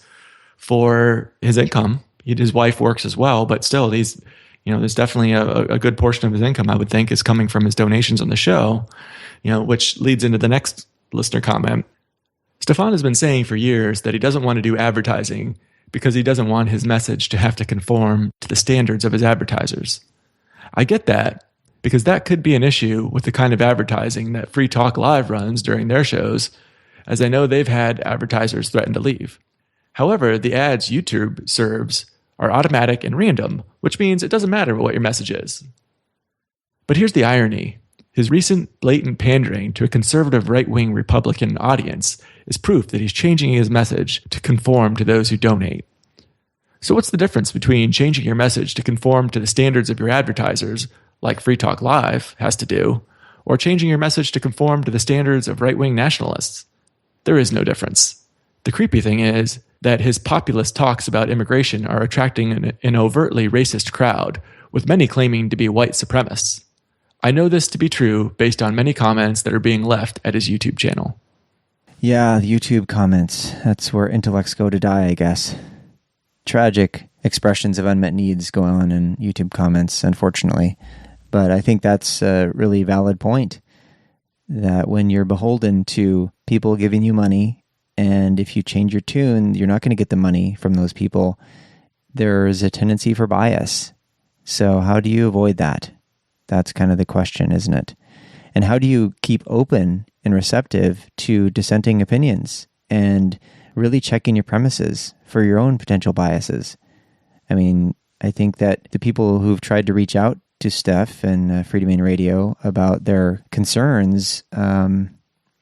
for his income. his wife works as well, but still, there's definitely a good portion of his income, I would think, is coming from his donations on the show, which leads into the next listener comment. Stefan has been saying for years that he doesn't want to do advertising because he doesn't want his message to have to conform to the standards of his advertisers. I get that, because that could be an issue with the kind of advertising that Free Talk Live runs during their shows, as I know they've had advertisers threaten to leave. However, the ads YouTube serves are automatic and random, which means it doesn't matter what your message is. But here's the irony. His recent blatant pandering to a conservative right-wing Republican audience is proof that he's changing his message to conform to those who donate. So what's the difference between changing your message to conform to the standards of your advertisers, like Free Talk Live has to do, or changing your message to conform to the standards of right-wing nationalists? There is no difference. The creepy thing is that his populist talks about immigration are attracting an overtly racist crowd, with many claiming to be white supremacists. I know this to be true based on many comments that are being left at his YouTube channel. Yeah, the YouTube comments. That's where intellects go to die, I guess. Tragic expressions of unmet needs go on in YouTube comments, unfortunately. But I think that's a really valid point, that when you're beholden to people giving you money, and if you change your tune, you're not going to get the money from those people, there's a tendency for bias. So how do you avoid that? That's kind of the question, isn't it? And how do you keep open and receptive to dissenting opinions and really checking your premises for your own potential biases? I mean, I think that the people who've tried to reach out to Steph and Free Domain Radio about their concerns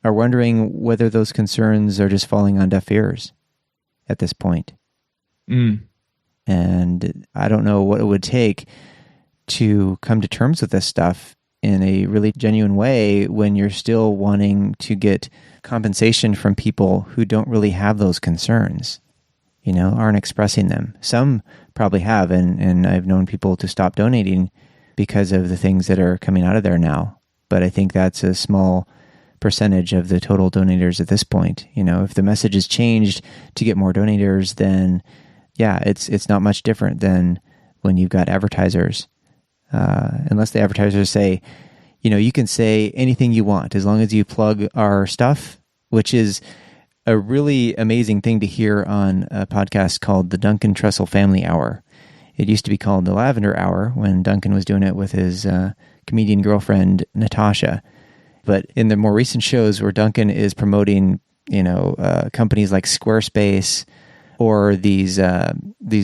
are wondering whether those concerns are just falling on deaf ears at this point. And I don't know what it would take to come to terms with this stuff in a really genuine way when you're still wanting to get compensation from people who don't really have those concerns, aren't expressing them. Some probably have, and I've known people to stop donating because of the things that are coming out of there now. But I think that's a small percentage of the total donators at this point. If the message is changed to get more donators, then yeah, it's not much different than when you've got advertisers. Unless the advertisers say, you can say anything you want as long as you plug our stuff, which is a really amazing thing to hear on a podcast called the Duncan Trussell Family Hour. It used to be called the Lavender Hour when Duncan was doing it with his comedian girlfriend, Natasha. But in the more recent shows where Duncan is promoting, companies like Squarespace or these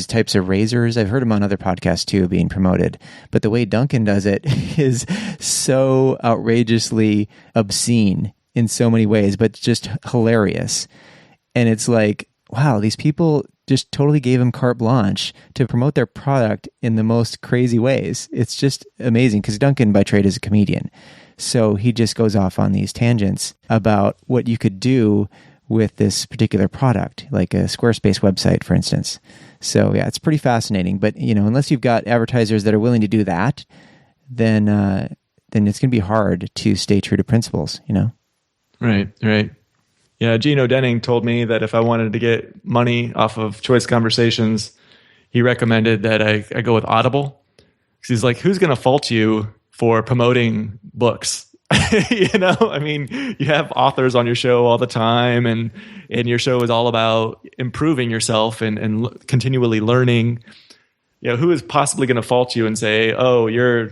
types of razors. I've heard them on other podcasts too being promoted. But the way Duncan does it is so outrageously obscene in so many ways, but just hilarious. And it's like, wow, these people just totally gave him carte blanche to promote their product in the most crazy ways. It's just amazing because Duncan by trade is a comedian. So he just goes off on these tangents about what you could do with this particular product, like a Squarespace website, for instance. So yeah, it's pretty fascinating. But unless you've got advertisers that are willing to do that, then it's going to be hard to stay true to principles. Right. Yeah, Gino Denning told me that if I wanted to get money off of Choice Conversations, he recommended that I go with Audible. Because he's like, who's going to fault you for promoting books? I mean, you have authors on your show all the time, and your show is all about improving yourself and continually learning. Who is possibly going to fault you and say, oh, you're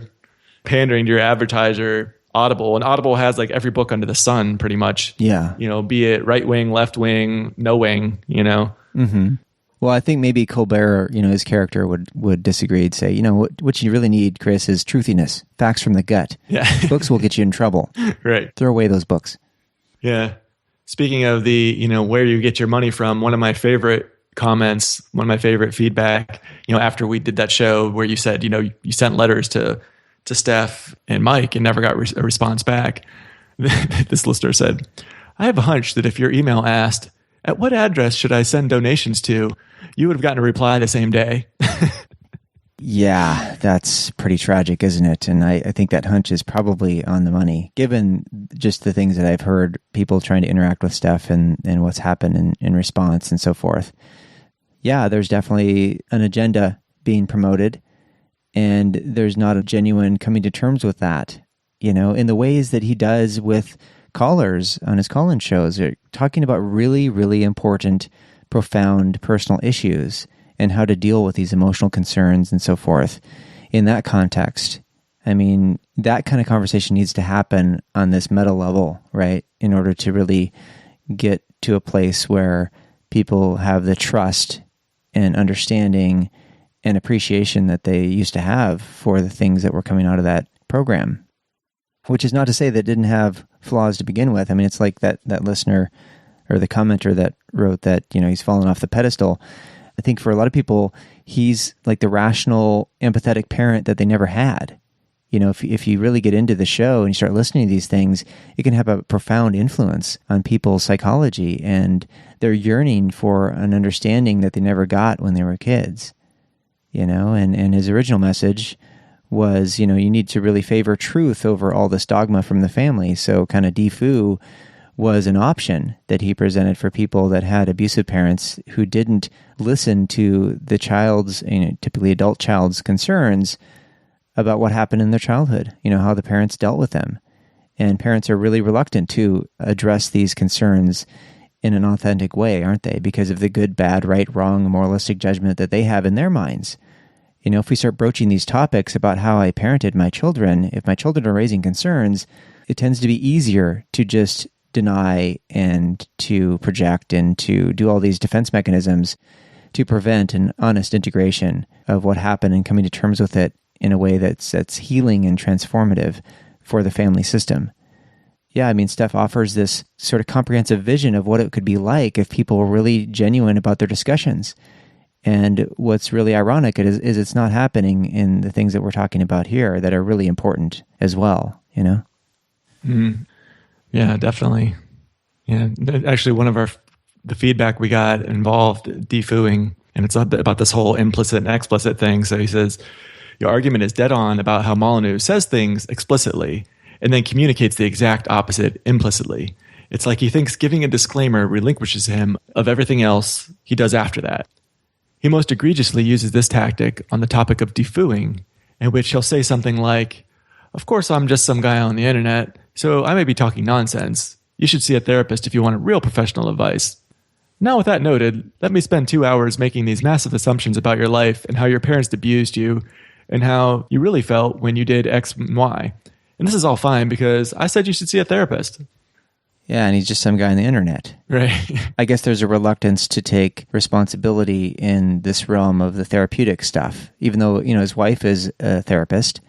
pandering to your advertiser, Audible? And Audible has like every book under the sun pretty much. Yeah. Be it right wing, left wing, no wing, Mm-hmm. Well, I think maybe Colbert, his character would disagree and say, what you really need, Chris, is truthiness, facts from the gut. Yeah. Books will get you in trouble. Right. Throw away those books. Yeah. Speaking of the, where you get your money from, one of my favorite comments, one of my favorite feedback, after we did that show where you said, you sent letters to Steph and Mike and never got a response back. This listener said, I have a hunch that if your email asked, at what address should I send donations to, you would have gotten a reply the same day. Yeah, that's pretty tragic, isn't it? And I think that hunch is probably on the money, given just the things that I've heard, people trying to interact with Steph and what's happened in response and so forth. yeah, there's definitely an agenda being promoted, and there's not a genuine coming to terms with that, in the ways that he does with callers on his call-in shows, talking about really, really important, profound personal issues and how to deal with these emotional concerns and so forth in that context. I mean, that kind of conversation needs to happen on this meta level, right? In order to really get to a place where people have the trust and understanding and appreciation that they used to have for the things that were coming out of that program. Which is not to say that it didn't have flaws to begin with. I mean, it's like that listener or the commenter that wrote that, he's fallen off the pedestal. I think for a lot of people, he's like the rational, empathetic parent that they never had. If you really get into the show and you start listening to these things, it can have a profound influence on people's psychology and their yearning for an understanding that they never got when they were kids. And his original message was, you need to really favor truth over all this dogma from the family. So kind of defoo was an option that he presented for people that had abusive parents who didn't listen to the child's, typically adult child's concerns about what happened in their childhood, how the parents dealt with them. And parents are really reluctant to address these concerns in an authentic way, aren't they? Because of the good, bad, right, wrong, moralistic judgment that they have in their minds. If we start broaching these topics about how I parented my children, if my children are raising concerns, it tends to be easier to just deny and to project and to do all these defense mechanisms to prevent an honest integration of what happened and coming to terms with it in a way that's healing and transformative for the family system. Yeah, I mean, Steph offers this sort of comprehensive vision of what it could be like if people were really genuine about their discussions. And what's really ironic is it's not happening in the things that we're talking about here that are really important as well, Mm. Yeah, definitely. Yeah, actually, one of the feedback we got involved defooing, and it's about this whole implicit and explicit thing. So he says, your argument is dead on about how Molyneux says things explicitly and then communicates the exact opposite implicitly. It's like he thinks giving a disclaimer relinquishes him of everything else he does after that. He most egregiously uses this tactic on the topic of defooing, in which he'll say something like, of course I'm just some guy on the internet, so I may be talking nonsense. You should see a therapist if you want real professional advice. Now with that noted, let me spend 2 hours making these massive assumptions about your life and how your parents abused you and how you really felt when you did X and Y. And this is all fine because I said you should see a therapist. Yeah, and he's just some guy on the internet. Right. I guess there's a reluctance to take responsibility in this realm of the therapeutic stuff. Even though, his wife is a therapist.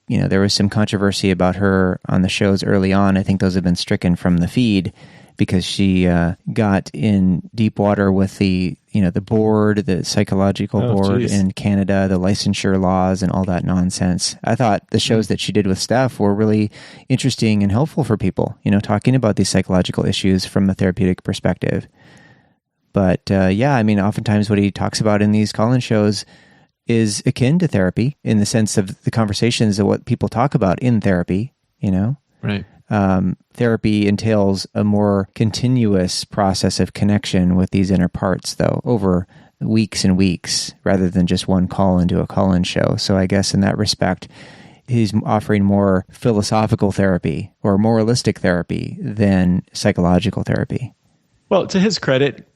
There was some controversy about her on the shows early on. I think those have been stricken from the feed because she got in deep water with the board, the psychological board in Canada, the licensure laws and all that nonsense. I thought the shows that she did with Steph were really interesting and helpful for people, talking about these psychological issues from a therapeutic perspective. But oftentimes what he talks about in these call-in shows is akin to therapy in the sense of the conversations of what people talk about in therapy, Right. Therapy entails a more continuous process of connection with these inner parts, though, over weeks and weeks, rather than just one call into a call-in show. So I guess in that respect, he's offering more philosophical therapy or moralistic therapy than psychological therapy. Well, to his credit,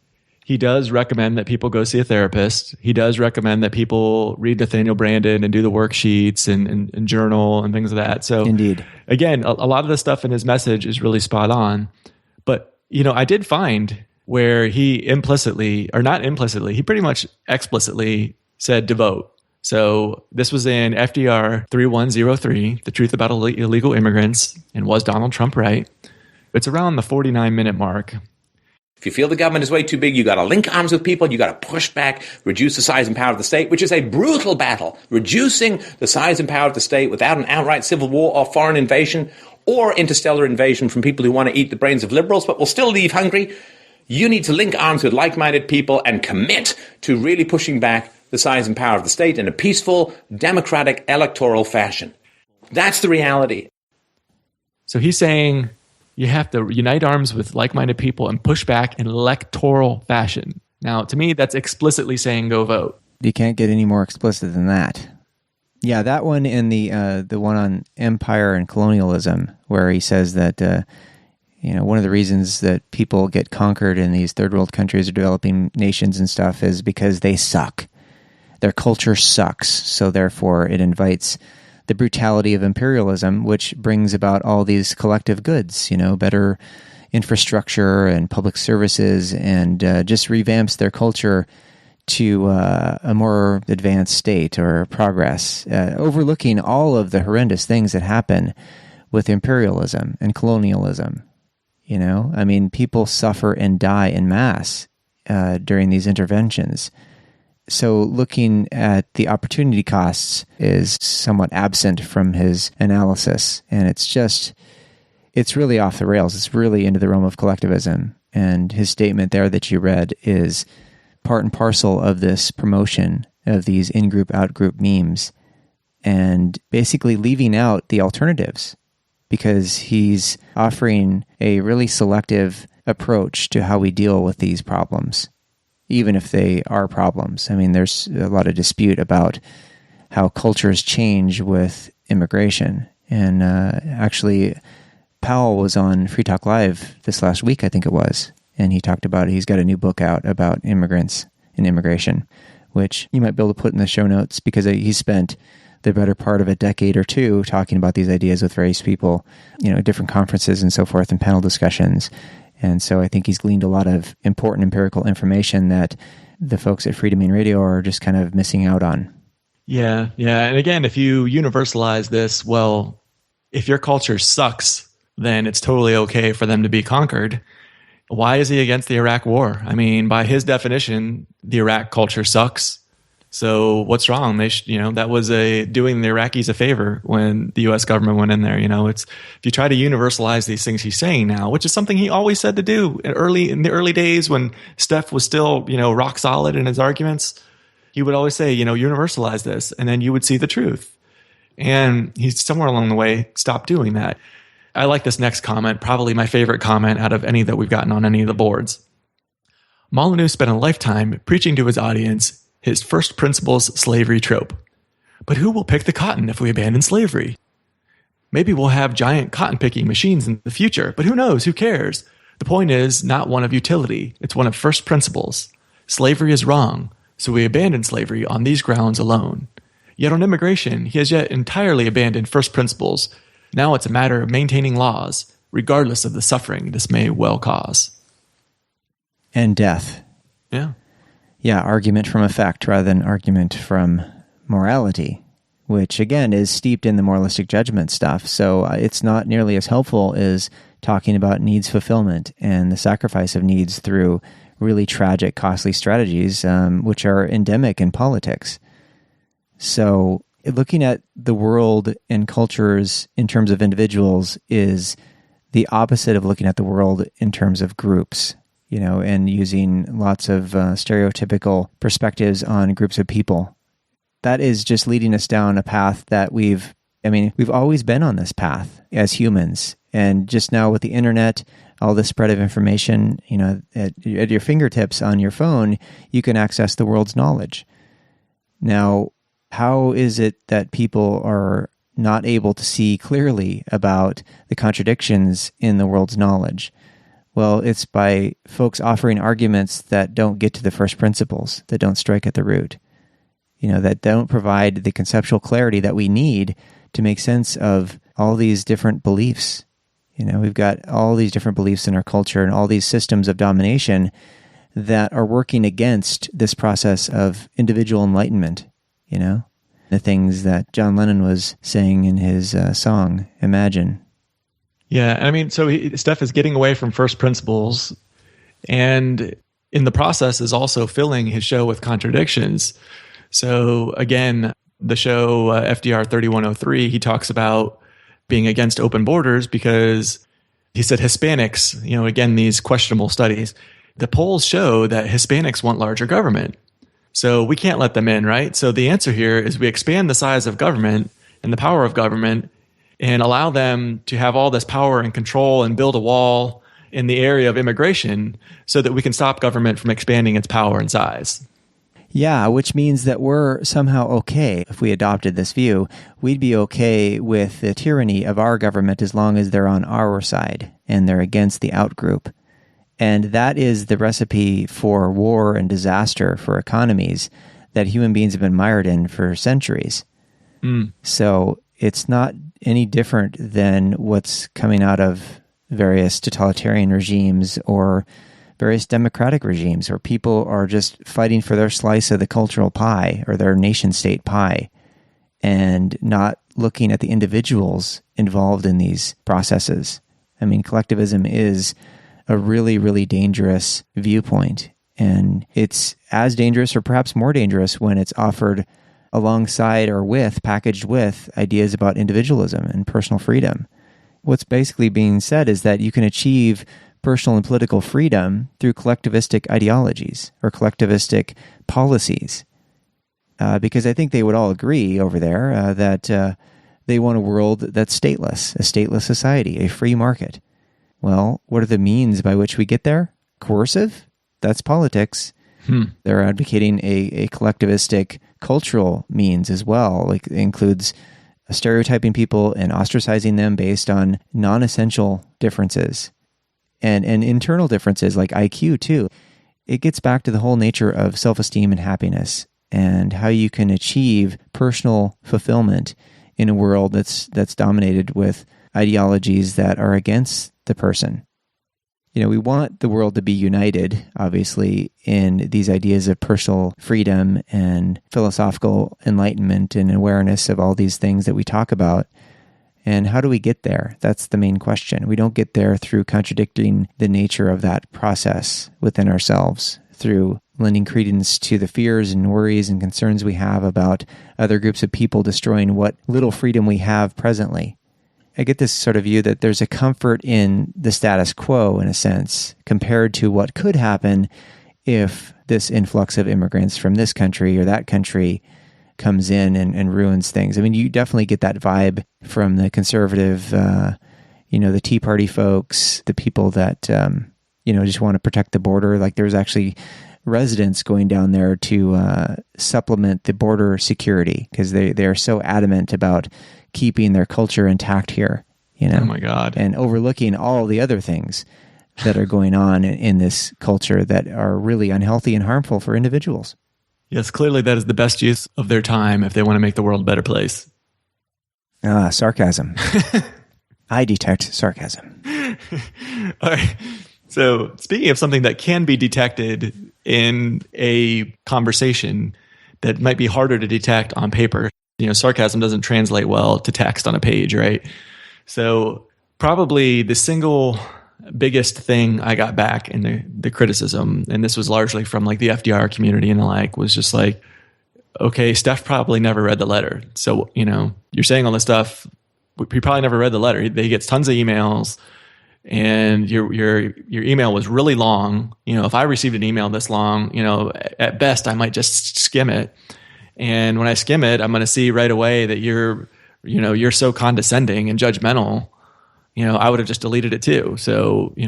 he does recommend that people go see a therapist. He does recommend that people read Nathaniel Branden and do the worksheets and journal and things of that. So indeed, again, a lot of the stuff in his message is really spot on. But, I did find where he implicitly, or not implicitly, he pretty much explicitly said devote. So this was in FDR 3103, The Truth About Illegal Immigrants, and was Donald Trump right? It's around the 49-minute mark. If you feel the government is way too big, you got to link arms with people, you got to push back, reduce the size and power of the state, which is a brutal battle. Reducing the size and power of the state without an outright civil war or foreign invasion or interstellar invasion from people who want to eat the brains of liberals but will still leave hungry. You need to link arms with like-minded people and commit to really pushing back the size and power of the state in a peaceful, democratic, electoral fashion. That's the reality. So he's saying you have to unite arms with like-minded people and push back in electoral fashion. Now, to me, that's explicitly saying go vote. You can't get any more explicit than that. Yeah, that one and the one on empire and colonialism, where he says that one of the reasons that people get conquered in these third world countries or developing nations and stuff is because they suck. Their culture sucks, so therefore it invites the brutality of imperialism, which brings about all these collective goods, better infrastructure and public services, and just revamps their culture to a more advanced state or progress, overlooking all of the horrendous things that happen with imperialism and colonialism. People suffer and die en masse during these interventions. So looking at the opportunity costs is somewhat absent from his analysis, and it's really off the rails. It's really into the realm of collectivism, and his statement there that you read is part and parcel of this promotion of these in-group, out-group memes, and basically leaving out the alternatives, because he's offering a really selective approach to how we deal with these problems, even if they are problems. There's a lot of dispute about how cultures change with immigration. And actually, Powell was on Free Talk Live this last week, I think it was, and he talked about it. He's got a new book out about immigrants and immigration, which you might be able to put in the show notes, because he spent the better part of a decade or two talking about these ideas with various people, different conferences and so forth, and panel discussions. And so I think he's gleaned a lot of important empirical information that the folks at Free Domain Radio are just kind of missing out on. Yeah. And again, if you universalize this, well, if your culture sucks, then it's totally okay for them to be conquered. Why is he against the Iraq war? By his definition, the Iraq culture sucks. So what's wrong? That was doing the Iraqis a favor when the U.S. government went in there. If you try to universalize these things he's saying now, which is something he always said to do in the early days when Steph was still, rock solid in his arguments, he would always say, universalize this, and then you would see the truth. And he's somewhere along the way stopped doing that. I like this next comment, probably my favorite comment out of any that we've gotten on any of the boards. Molyneux spent a lifetime preaching to his audience his first principles slavery trope. But who will pick the cotton if we abandon slavery? Maybe we'll have giant cotton picking machines in the future, but who knows? Who cares? The point is not one of utility. It's one of first principles. Slavery is wrong, so we abandon slavery on these grounds alone. Yet on immigration, he has yet entirely abandoned first principles. Now it's a matter of maintaining laws, regardless of the suffering this may well cause. And death. Yeah. Yeah, argument from effect rather than argument from morality, which again is steeped in the moralistic judgment stuff. So it's not nearly as helpful as talking about needs fulfillment and the sacrifice of needs through really tragic, costly strategies, which are endemic in politics. So looking at the world and cultures in terms of individuals is the opposite of looking at the world in terms of groups. And using lots of stereotypical perspectives on groups of people. That is just leading us down a path that we've always been on this path as humans. And just now with the internet, all the spread of information, at your fingertips on your phone, you can access the world's knowledge. Now, how is it that people are not able to see clearly about the contradictions in the world's knowledge? Well, it's by folks offering arguments that don't get to the first principles, that don't strike at the root, that don't provide the conceptual clarity that we need to make sense of all these different beliefs. We've got all these different beliefs in our culture and all these systems of domination that are working against this process of individual enlightenment, the things that John Lennon was saying in his song, Imagine. Yeah, so Steph is getting away from first principles, and in the process is also filling his show with contradictions. So again, the show FDR 3103, he talks about being against open borders because he said Hispanics, again, these questionable studies, the polls show that Hispanics want larger government. So we can't let them in, right? So the answer here is we expand the size of government and the power of government and allow them to have all this power and control and build a wall in the area of immigration so that we can stop government from expanding its power and size. Yeah, which means that we're somehow okay. If we adopted this view, we'd be okay with the tyranny of our government as long as they're on our side and they're against the outgroup. And that is the recipe for war and disaster for economies that human beings have been mired in for centuries. So it's not any different than what's coming out of various totalitarian regimes or various democratic regimes where people are just fighting for their slice of the cultural pie or their nation-state pie and not looking at the individuals involved in these processes. I mean, collectivism is a really, really dangerous viewpoint, and it's as dangerous or perhaps more dangerous when it's offered alongside or packaged with ideas about individualism and personal freedom. What's basically being said is that you can achieve personal and political freedom through collectivistic ideologies or collectivistic policies. Because I think they would all agree over there that they want a world that's stateless, a stateless society, a free market. Well, what are the means by which we get there? Coercive? That's politics. They're advocating a collectivistic cultural means as well. Like, it includes stereotyping people and ostracizing them based on non-essential differences and internal differences like IQ too. It gets back to the whole nature of self-esteem and happiness and how you can achieve personal fulfillment in a world that's dominated with ideologies that are against the person. You know, we want the world to be united, obviously, in these ideas of personal freedom and philosophical enlightenment and awareness of all these things that we talk about. And how do we get there? That's the main question. We don't get there through contradicting the nature of that process within ourselves, through lending credence to the fears and worries and concerns we have about other groups of people destroying what little freedom we have presently. I get this sort of view that there's a comfort in the status quo, in a sense, compared to what could happen if this influx of immigrants from this country or that country comes in and ruins things. I mean, you definitely get that vibe from the conservative, the Tea Party folks, the people that, just want to protect the border. Like, there's actually residents going down there to supplement the border security because they are so adamant about keeping their culture intact here, Oh my God. and overlooking all the other things that are going on in this culture that are really unhealthy and harmful for individuals. Yes, clearly that is the best use of their time if they want to make the world a better place. Sarcasm. I detect sarcasm. All right. So, speaking of something that can be detected in a conversation that might be harder to detect on paper, sarcasm doesn't translate well to text on a page, right? So, probably the single biggest thing I got back in the criticism, and this was largely from like the FDR community and the like, was just like, okay, Steph probably never read the letter. So, you're saying all this stuff. He probably never read the letter. He gets tons of emails, and your email was really long. If I received an email this long, at best I might just skim it. And when I skim it, I'm going to see right away that you're so condescending and judgmental. I would have just deleted it too. So, he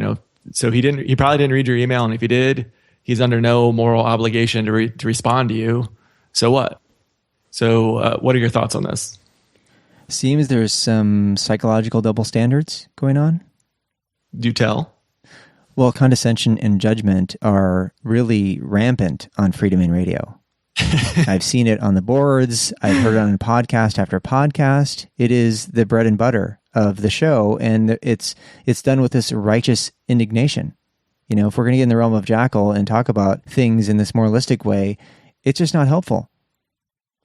probably didn't read your email. And if he did, he's under no moral obligation to respond to you. So what? So what are your thoughts on this? Seems there's some psychological double standards going on. Do tell. Well, condescension and judgment are really rampant on Freedom in Radio. I've seen it on the boards. I've heard it on podcast after podcast. It is the bread and butter of the show, and it's done with this righteous indignation. If we're going to get in the realm of Jackal and talk about things in this moralistic way, it's just not helpful.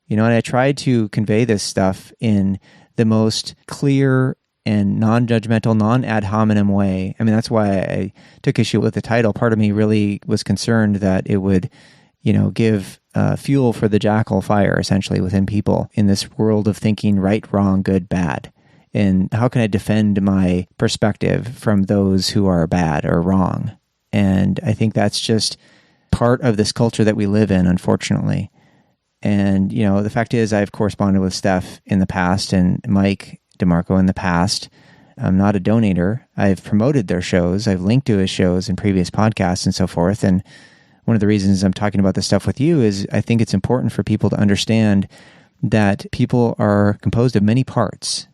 And I tried to convey this stuff in the most clear and non-judgmental, non-ad hominem way. I mean, that's why I took issue with the title. Part of me really was concerned that it would, give fuel for the Jackal fire, essentially, within people in this world of thinking right, wrong, good, bad. And how can I defend my perspective from those who are bad or wrong? And I think that's just part of this culture that we live in, unfortunately. And, the fact is I've corresponded with Steph in the past and Mike DeMarco in the past I'm not a donator. I've promoted their shows. I've linked to his shows in previous podcasts and so forth. And one of the reasons I'm talking about this stuff with you is I think it's important for people to understand that people are composed of many parts,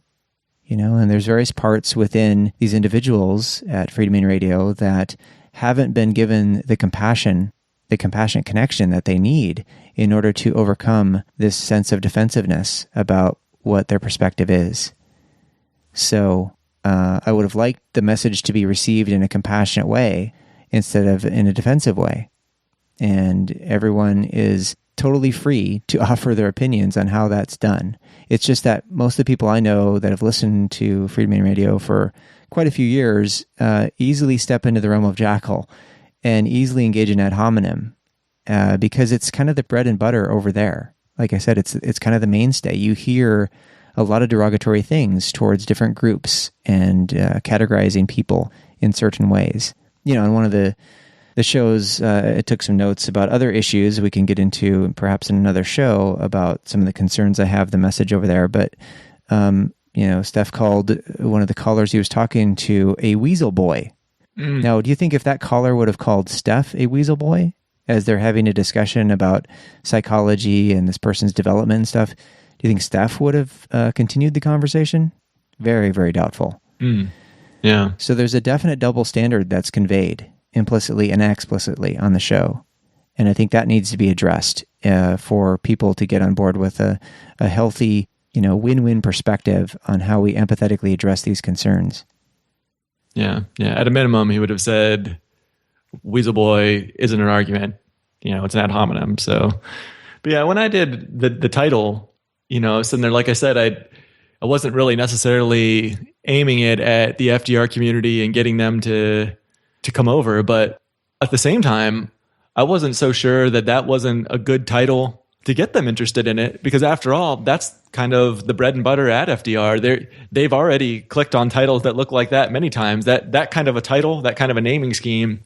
and there's various parts within these individuals at Freedomain Radio that haven't been given the compassionate connection that they need in order to overcome this sense of defensiveness about what their perspective is. So I would have liked the message to be received in a compassionate way instead of in a defensive way. And everyone is totally free to offer their opinions on how that's done. It's just that most of the people I know that have listened to Freedomain Radio for quite a few years easily step into the realm of jackal and easily engage in ad hominem because it's kind of the bread and butter over there. Like I said, it's kind of the mainstay. You hear a lot of derogatory things towards different groups and categorizing people in certain ways. And one of the shows, it took some notes about other issues we can get into perhaps in another show about some of the concerns I have, the message over there. But, Steph called one of the callers he was talking to a weasel boy. Now, do you think if that caller would have called Steph a weasel boy as they're having a discussion about psychology and this person's development and stuff, do you think Steph would have continued the conversation? Very, very doubtful. Yeah. So there's a definite double standard that's conveyed implicitly and explicitly on the show. And I think that needs to be addressed for people to get on board with a healthy, win-win perspective on how we empathetically address these concerns. Yeah. At a minimum, he would have said, Weasel Boy isn't an argument. It's an ad hominem. So, but yeah, when I did the title, sitting there, like I said, I wasn't really necessarily aiming it at the FDR community and getting them to come over. But at the same time, I wasn't so sure that wasn't a good title to get them interested in it, because after all, that's kind of the bread and butter at FDR. They've already clicked on titles that look like that many times. That kind of a title, that kind of a naming scheme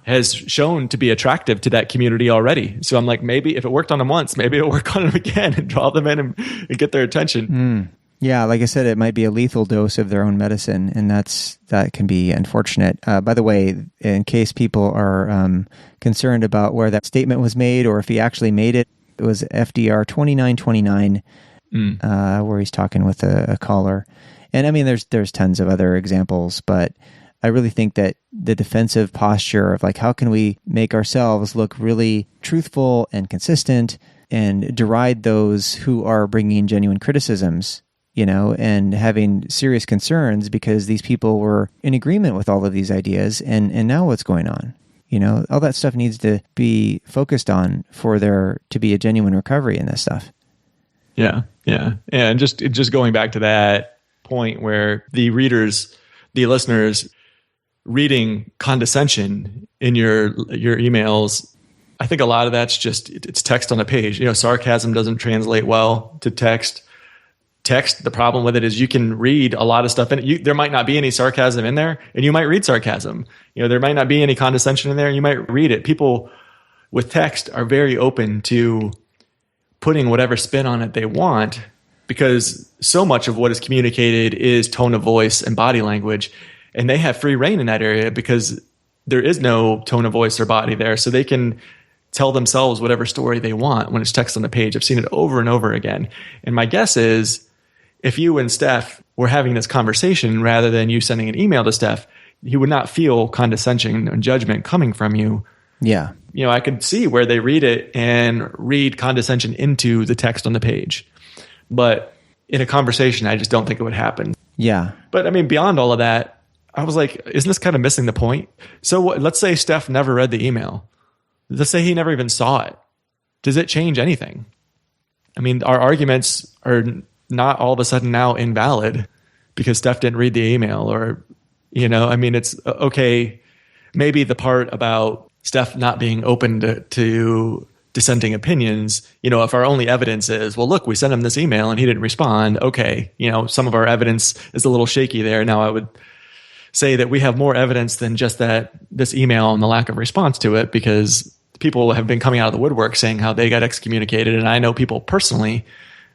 has shown to be attractive to that community already. So I'm like, maybe if it worked on them once, maybe it'll work on them again and draw them in and get their attention. Yeah, like I said, it might be a lethal dose of their own medicine, and that can be unfortunate. By the way, in case people are concerned about where that statement was made or if he actually made it, it was FDR 2929, where he's talking with a caller. And I mean, there's tons of other examples, but I really think that the defensive posture of like, how can we make ourselves look really truthful and consistent and deride those who are bringing genuine criticisms, and having serious concerns because these people were in agreement with all of these ideas. And now what's going on? All that stuff needs to be focused on for there to be a genuine recovery in this stuff. Yeah. And just going back to that point where the listeners reading condescension in your emails, I think a lot of that's just, it's text on a page. Sarcasm doesn't translate well to text. The problem with it is you can read a lot of stuff in it. There might not be any sarcasm in there, and you might read sarcasm. There might not be any condescension in there, and you might read it. People with text are very open to putting whatever spin on it they want, because so much of what is communicated is tone of voice and body language, and they have free reign in that area because there is no tone of voice or body there, so they can tell themselves whatever story they want when it's text on the page. I've seen it over and over again. And my guess is, if you and Steph were having this conversation rather than you sending an email to Steph, he would not feel condescension and judgment coming from you. Yeah. I could see where they read it and read condescension into the text on the page. But in a conversation, I just don't think it would happen. Yeah. But I mean, beyond all of that, I was like, isn't this kind of missing the point? So let's say Steph never read the email. Let's say he never even saw it. Does it change anything? I mean, our arguments are not all of a sudden now invalid because Steph didn't read the email, or, I mean, it's okay. Maybe the part about Steph not being open to dissenting opinions, if our only evidence is, well, look, we sent him this email and he didn't respond. Okay. Some of our evidence is a little shaky there. Now I would say that we have more evidence than just this email and the lack of response to it, because people have been coming out of the woodwork saying how they got excommunicated. And I know people personally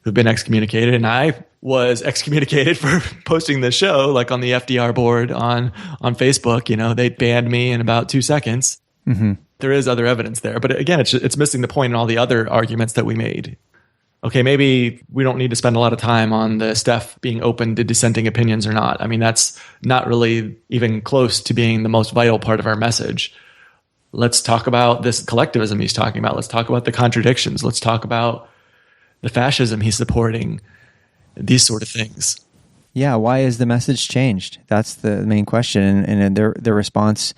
who've been excommunicated. And I was excommunicated for posting this show, like on the FDR board on Facebook. They banned me in about 2 seconds. Mm-hmm. There is other evidence there. But again, it's missing the point in all the other arguments that we made. Okay, maybe we don't need to spend a lot of time on the Steph being open to dissenting opinions or not. I mean, that's not really even close to being the most vital part of our message. Let's talk about this collectivism he's talking about. Let's talk about the contradictions. Let's talk about the fascism he's supporting, these sort of things. Yeah, why has the message changed? That's the main question. And their response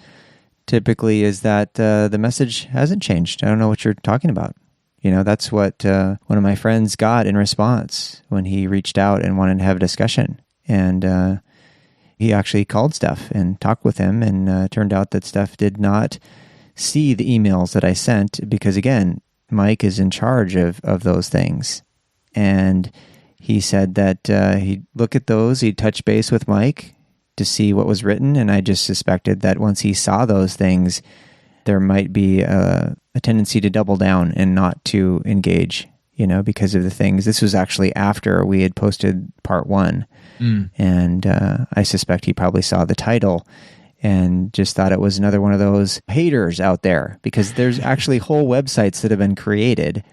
typically is that the message hasn't changed. I don't know what you're talking about. That's what one of my friends got in response when he reached out and wanted to have a discussion. And he actually called Steph and talked with him, and turned out that Steph did not see the emails that I sent because, again, Mike is in charge of those things. And he said that he'd look at those, he'd touch base with Mike to see what was written, and I just suspected that once he saw those things, there might be a tendency to double down and not to engage, because of the things. This was actually after we had posted part 1. And I suspect he probably saw the title and just thought it was another one of those haters out there, because there's actually whole websites that have been created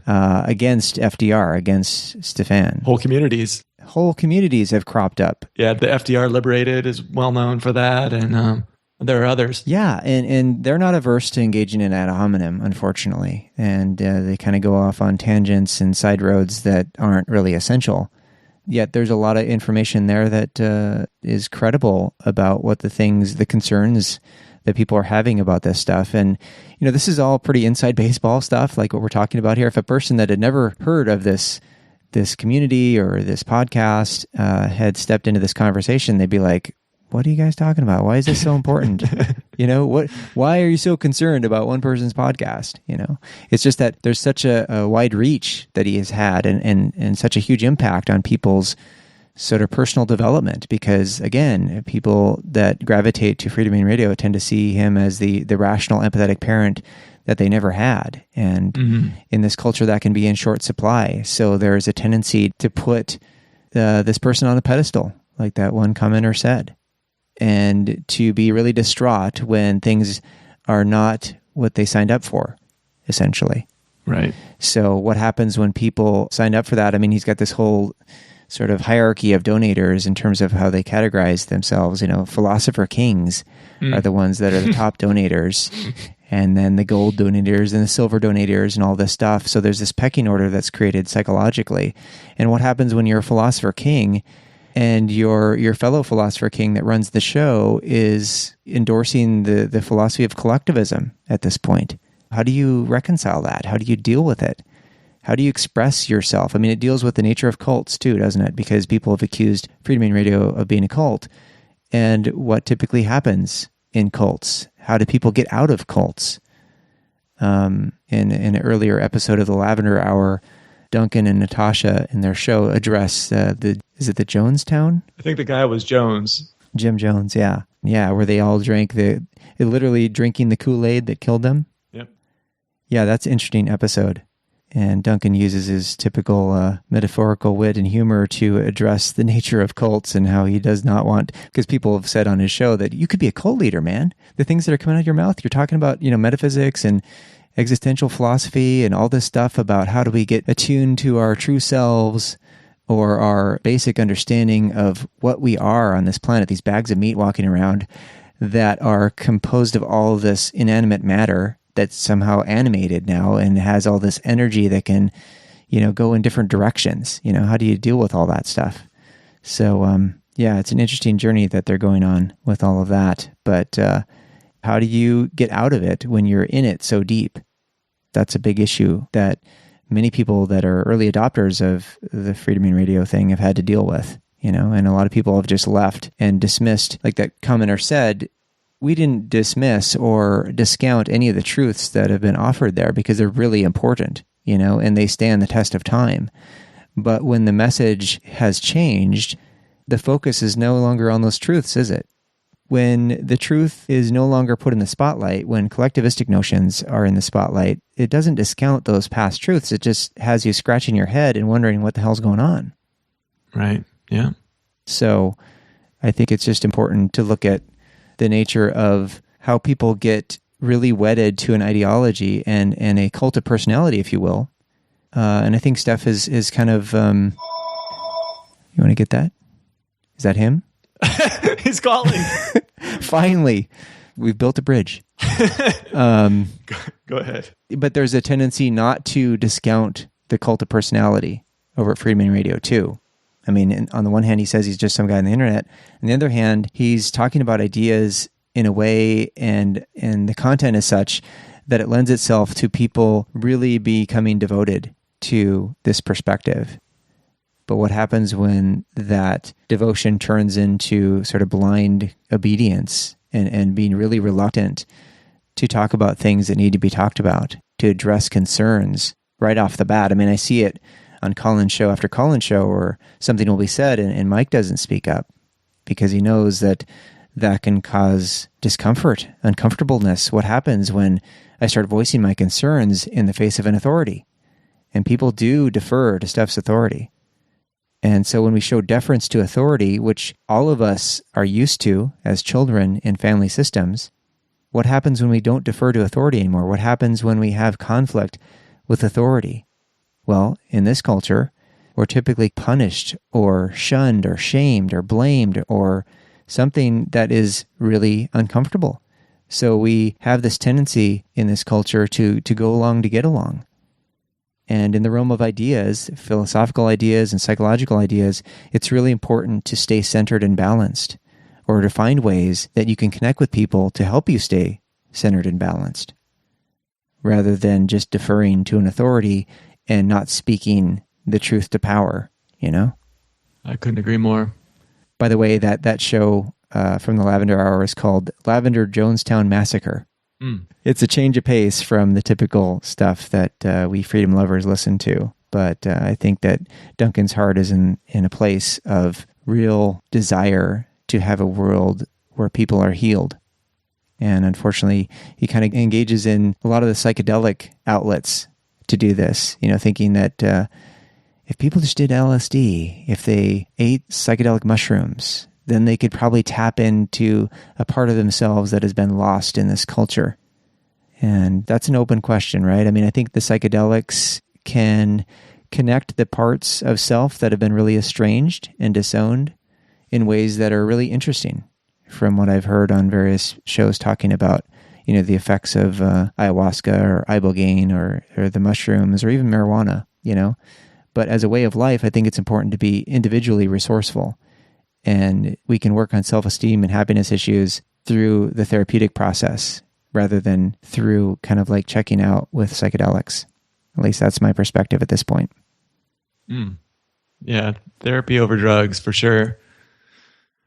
against FDR, against Stefan. Whole communities have cropped up. Yeah, the FDR Liberated is well known for that, and there are others. Yeah, and they're not averse to engaging in ad hominem, unfortunately. And they kind of go off on tangents and side roads that aren't really essential. Yet there's a lot of information there that is credible about what the concerns that people are having about this stuff. And, this is all pretty inside baseball stuff, like what we're talking about here. If a person that had never heard of this community or this podcast had stepped into this conversation, they'd be like, what are you guys talking about? Why is this so important? Why are you so concerned about one person's podcast? It's just that there's such a wide reach that he has had and such a huge impact on people's sort of personal development, because again, people that gravitate to Free Domain Radio tend to see him as the rational, empathetic parent that they never had. And in this culture that can be in short supply. So there's a tendency to put this person on a pedestal, like that one commenter said, and to be really distraught when things are not what they signed up for, essentially. Right. So what happens when people sign up for that? I mean, he's got this whole sort of hierarchy of donators in terms of how they categorize themselves. Philosopher kings are the ones that are the top donators, and then the gold donators and the silver donators and all this stuff. So there's this pecking order that's created psychologically. And what happens when you're a philosopher king and your fellow philosopher king that runs the show is endorsing the philosophy of collectivism at this point? How do you reconcile that? How do you deal with it? How do you express yourself? I mean, it deals with the nature of cults too, doesn't it? Because people have accused Free Domain Radio of being a cult. And what typically happens in cults? How do people get out of cults? In an earlier episode of the Lavender Hour, Duncan and Natasha in their show address is it the Jonestown? I think the guy was Jones. Jim Jones, yeah. Yeah, where they all drank literally drinking the Kool-Aid that killed them. Yep. Yeah, that's an interesting episode. And Duncan uses his typical metaphorical wit and humor to address the nature of cults and how he does not want, because people have said on his show that you could be a cult leader, man. The things that are coming out of your mouth, you're talking about, metaphysics and existential philosophy and all this stuff about how do we get attuned to our true selves or our basic understanding of what we are on this planet, these bags of meat walking around that are composed of all of this inanimate matter that's somehow animated now and has all this energy that can, go in different directions. How do you deal with all that stuff? So, it's an interesting journey that they're going on with all of that. But how do you get out of it when you're in it so deep? That's a big issue that many people that are early adopters of the Free Domain Radio thing have had to deal with, and a lot of people have just left and dismissed, like that commenter said. We didn't dismiss or discount any of the truths that have been offered there because they're really important, and they stand the test of time. But when the message has changed, the focus is no longer on those truths, is it? when the truth is no longer put in the spotlight, when collectivistic notions are in the spotlight, it doesn't discount those past truths. It just has you scratching your head and wondering what the hell's going on. Right. Yeah. So I think it's just important to look at the nature of how people get really wedded to an ideology and a cult of personality, if you will. And I think Steph is kind of... you want to get that? Is that him? He's calling. Finally, we've built a bridge. Go ahead. But there's a tendency not to discount the cult of personality over at Friedman Radio too. I mean, on the one hand, he says he's just some guy on the internet. On the other hand, he's talking about ideas in a way, and the content is such that it lends itself to people really becoming devoted to this perspective. But what happens when that devotion turns into sort of blind obedience and being really reluctant to talk about things that need to be talked about, to address concerns right off the bat? I mean, I see it on call-in show after call-in show where something will be said and Mike doesn't speak up because he knows that can cause discomfort, uncomfortableness. What happens when I start voicing my concerns in the face of an authority? And people do defer to Steph's authority. And so when we show deference to authority, which all of us are used to as children in family systems, what happens when we don't defer to authority anymore? What happens when we have conflict with authority? Well, in this culture, we're typically punished or shunned or shamed or blamed or something that is really uncomfortable. So we have this tendency in this culture to go along to get along. And in the realm of ideas, philosophical ideas and psychological ideas, it's really important to stay centered and balanced, or to find ways that you can connect with people to help you stay centered and balanced, rather than just deferring to an authority and not speaking the truth to power, you know? I couldn't agree more. By the way, that show from the Lavender Hour is called Lavender Jonestown Massacre. It's a change of pace from the typical stuff that we freedom lovers listen to. But I think that Duncan's heart is in a place of real desire to have a world where people are healed. And unfortunately, he kind of engages in a lot of the psychedelic outlets to do this, you know, thinking that if people just did LSD, if they ate psychedelic mushrooms, then they could probably tap into a part of themselves that has been lost in this culture. And that's an open question, right? I mean, I think the psychedelics can connect the parts of self that have been really estranged and disowned in ways that are really interesting, from what I've heard on various shows talking about, you know, the effects of ayahuasca or ibogaine or the mushrooms or even marijuana, you know. But as a way of life, I think it's important to be individually resourceful. And we can work on self-esteem and happiness issues through the therapeutic process rather than through kind of like checking out with psychedelics. At least that's my perspective at this point. Yeah, therapy over drugs for sure.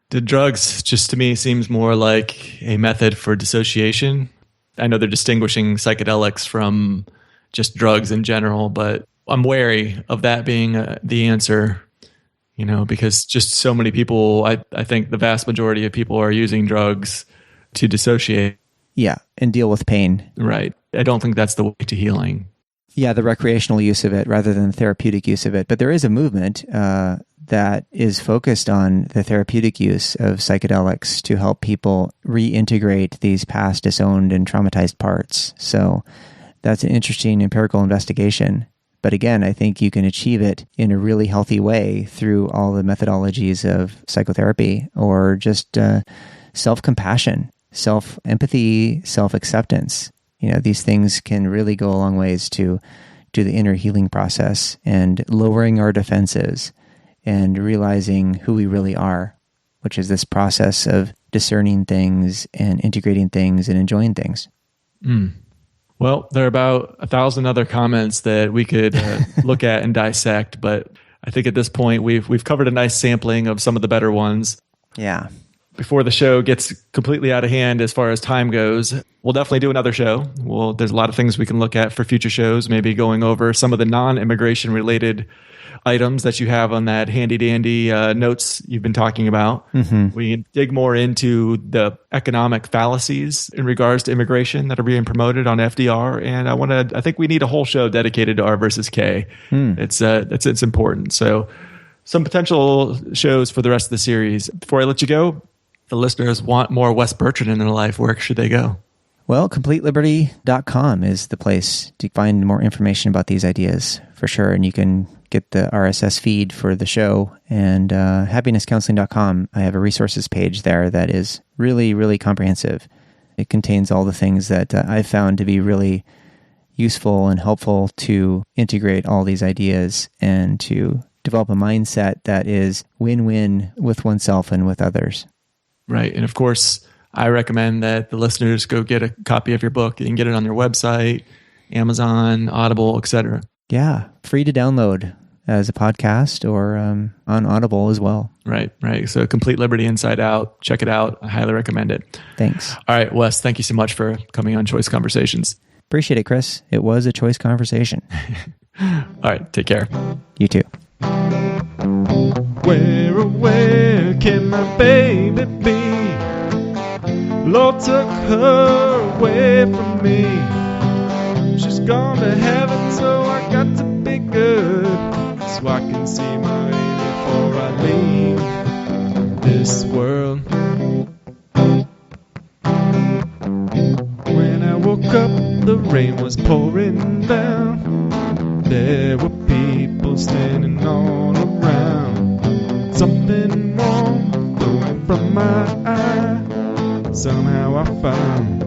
The drugs just to me seems more like a method for dissociation. I know they're distinguishing psychedelics from just drugs in general, but I'm wary of that being the answer. You know, because just so many people, I think the vast majority of people are using drugs to dissociate. Yeah, and deal with pain. Right. I don't think that's the way to healing. Yeah, the recreational use of it rather than the therapeutic use of it. But there is a movement that is focused on the therapeutic use of psychedelics to help people reintegrate these past disowned and traumatized parts. So that's an interesting empirical investigation. But again, I think you can achieve it in a really healthy way through all the methodologies of psychotherapy or just self-compassion, self-empathy, self-acceptance. You know, these things can really go a long ways to the inner healing process and lowering our defenses and realizing who we really are, which is this process of discerning things and integrating things and enjoying things. Well, there are about 1,000 other comments that we could look at and dissect, but I think at this point we've covered a nice sampling of some of the better ones. Yeah. Before the show gets completely out of hand as far as time goes, we'll definitely do another show. There's a lot of things we can look at for future shows, maybe going over some of the non-immigration related items that you have on that handy dandy notes you've been talking about. We can dig more into the economic fallacies in regards to immigration that are being promoted on FDR. And I think we need a whole show dedicated to R versus K. It's important. So some potential shows for the rest of the series. Before I let you go, if the listeners want more Wes Bertrand in their life, where should they go? Well, CompleteLiberty.com is the place to find more information about these ideas, for sure. And you can get the RSS feed for the show. And happinesscounseling.com, I have a resources page there that is really, really comprehensive. It contains all the things that I've found to be really useful and helpful to integrate all these ideas and to develop a mindset that is win-win with oneself and with others. Right. And of course, I recommend that the listeners go get a copy of your book. You can get it on your website, Amazon, Audible, etc. Yeah, free to download as a podcast or on Audible as well. Right. So Complete Liberty Inside Out. Check it out. I highly recommend it. Thanks. All right, Wes, thank you so much for coming on Choice Conversations. Appreciate it, Chris. It was a choice conversation. All right, take care. You too. Where can my baby be? Lord took her away from me. She's gone to heaven, so I got to be good, so I can see my baby before I leave this world. When I woke up, the rain was pouring down. There were people standing all around. Something warm flowing from my eye. Somehow I found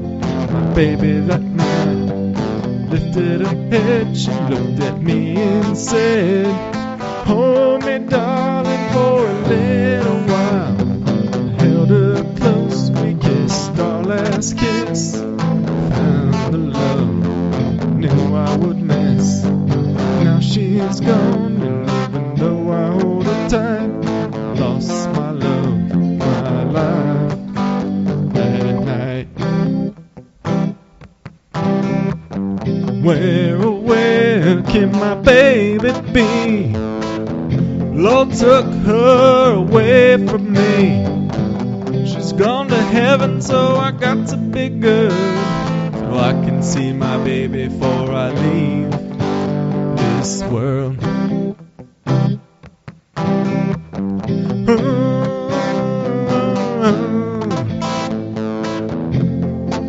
my baby that night. Lifted her head, she looked at me and said, hold me, darling, for a little while. Held her close, we kissed our last kiss. Found the love, knew I would miss. Now she's gone, and even though I hold her tight, lost my love, my life. Where can my baby be? Lord took her away from me. She's gone to heaven, so I got to be good, so I can see my baby before I leave this world.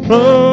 Oh,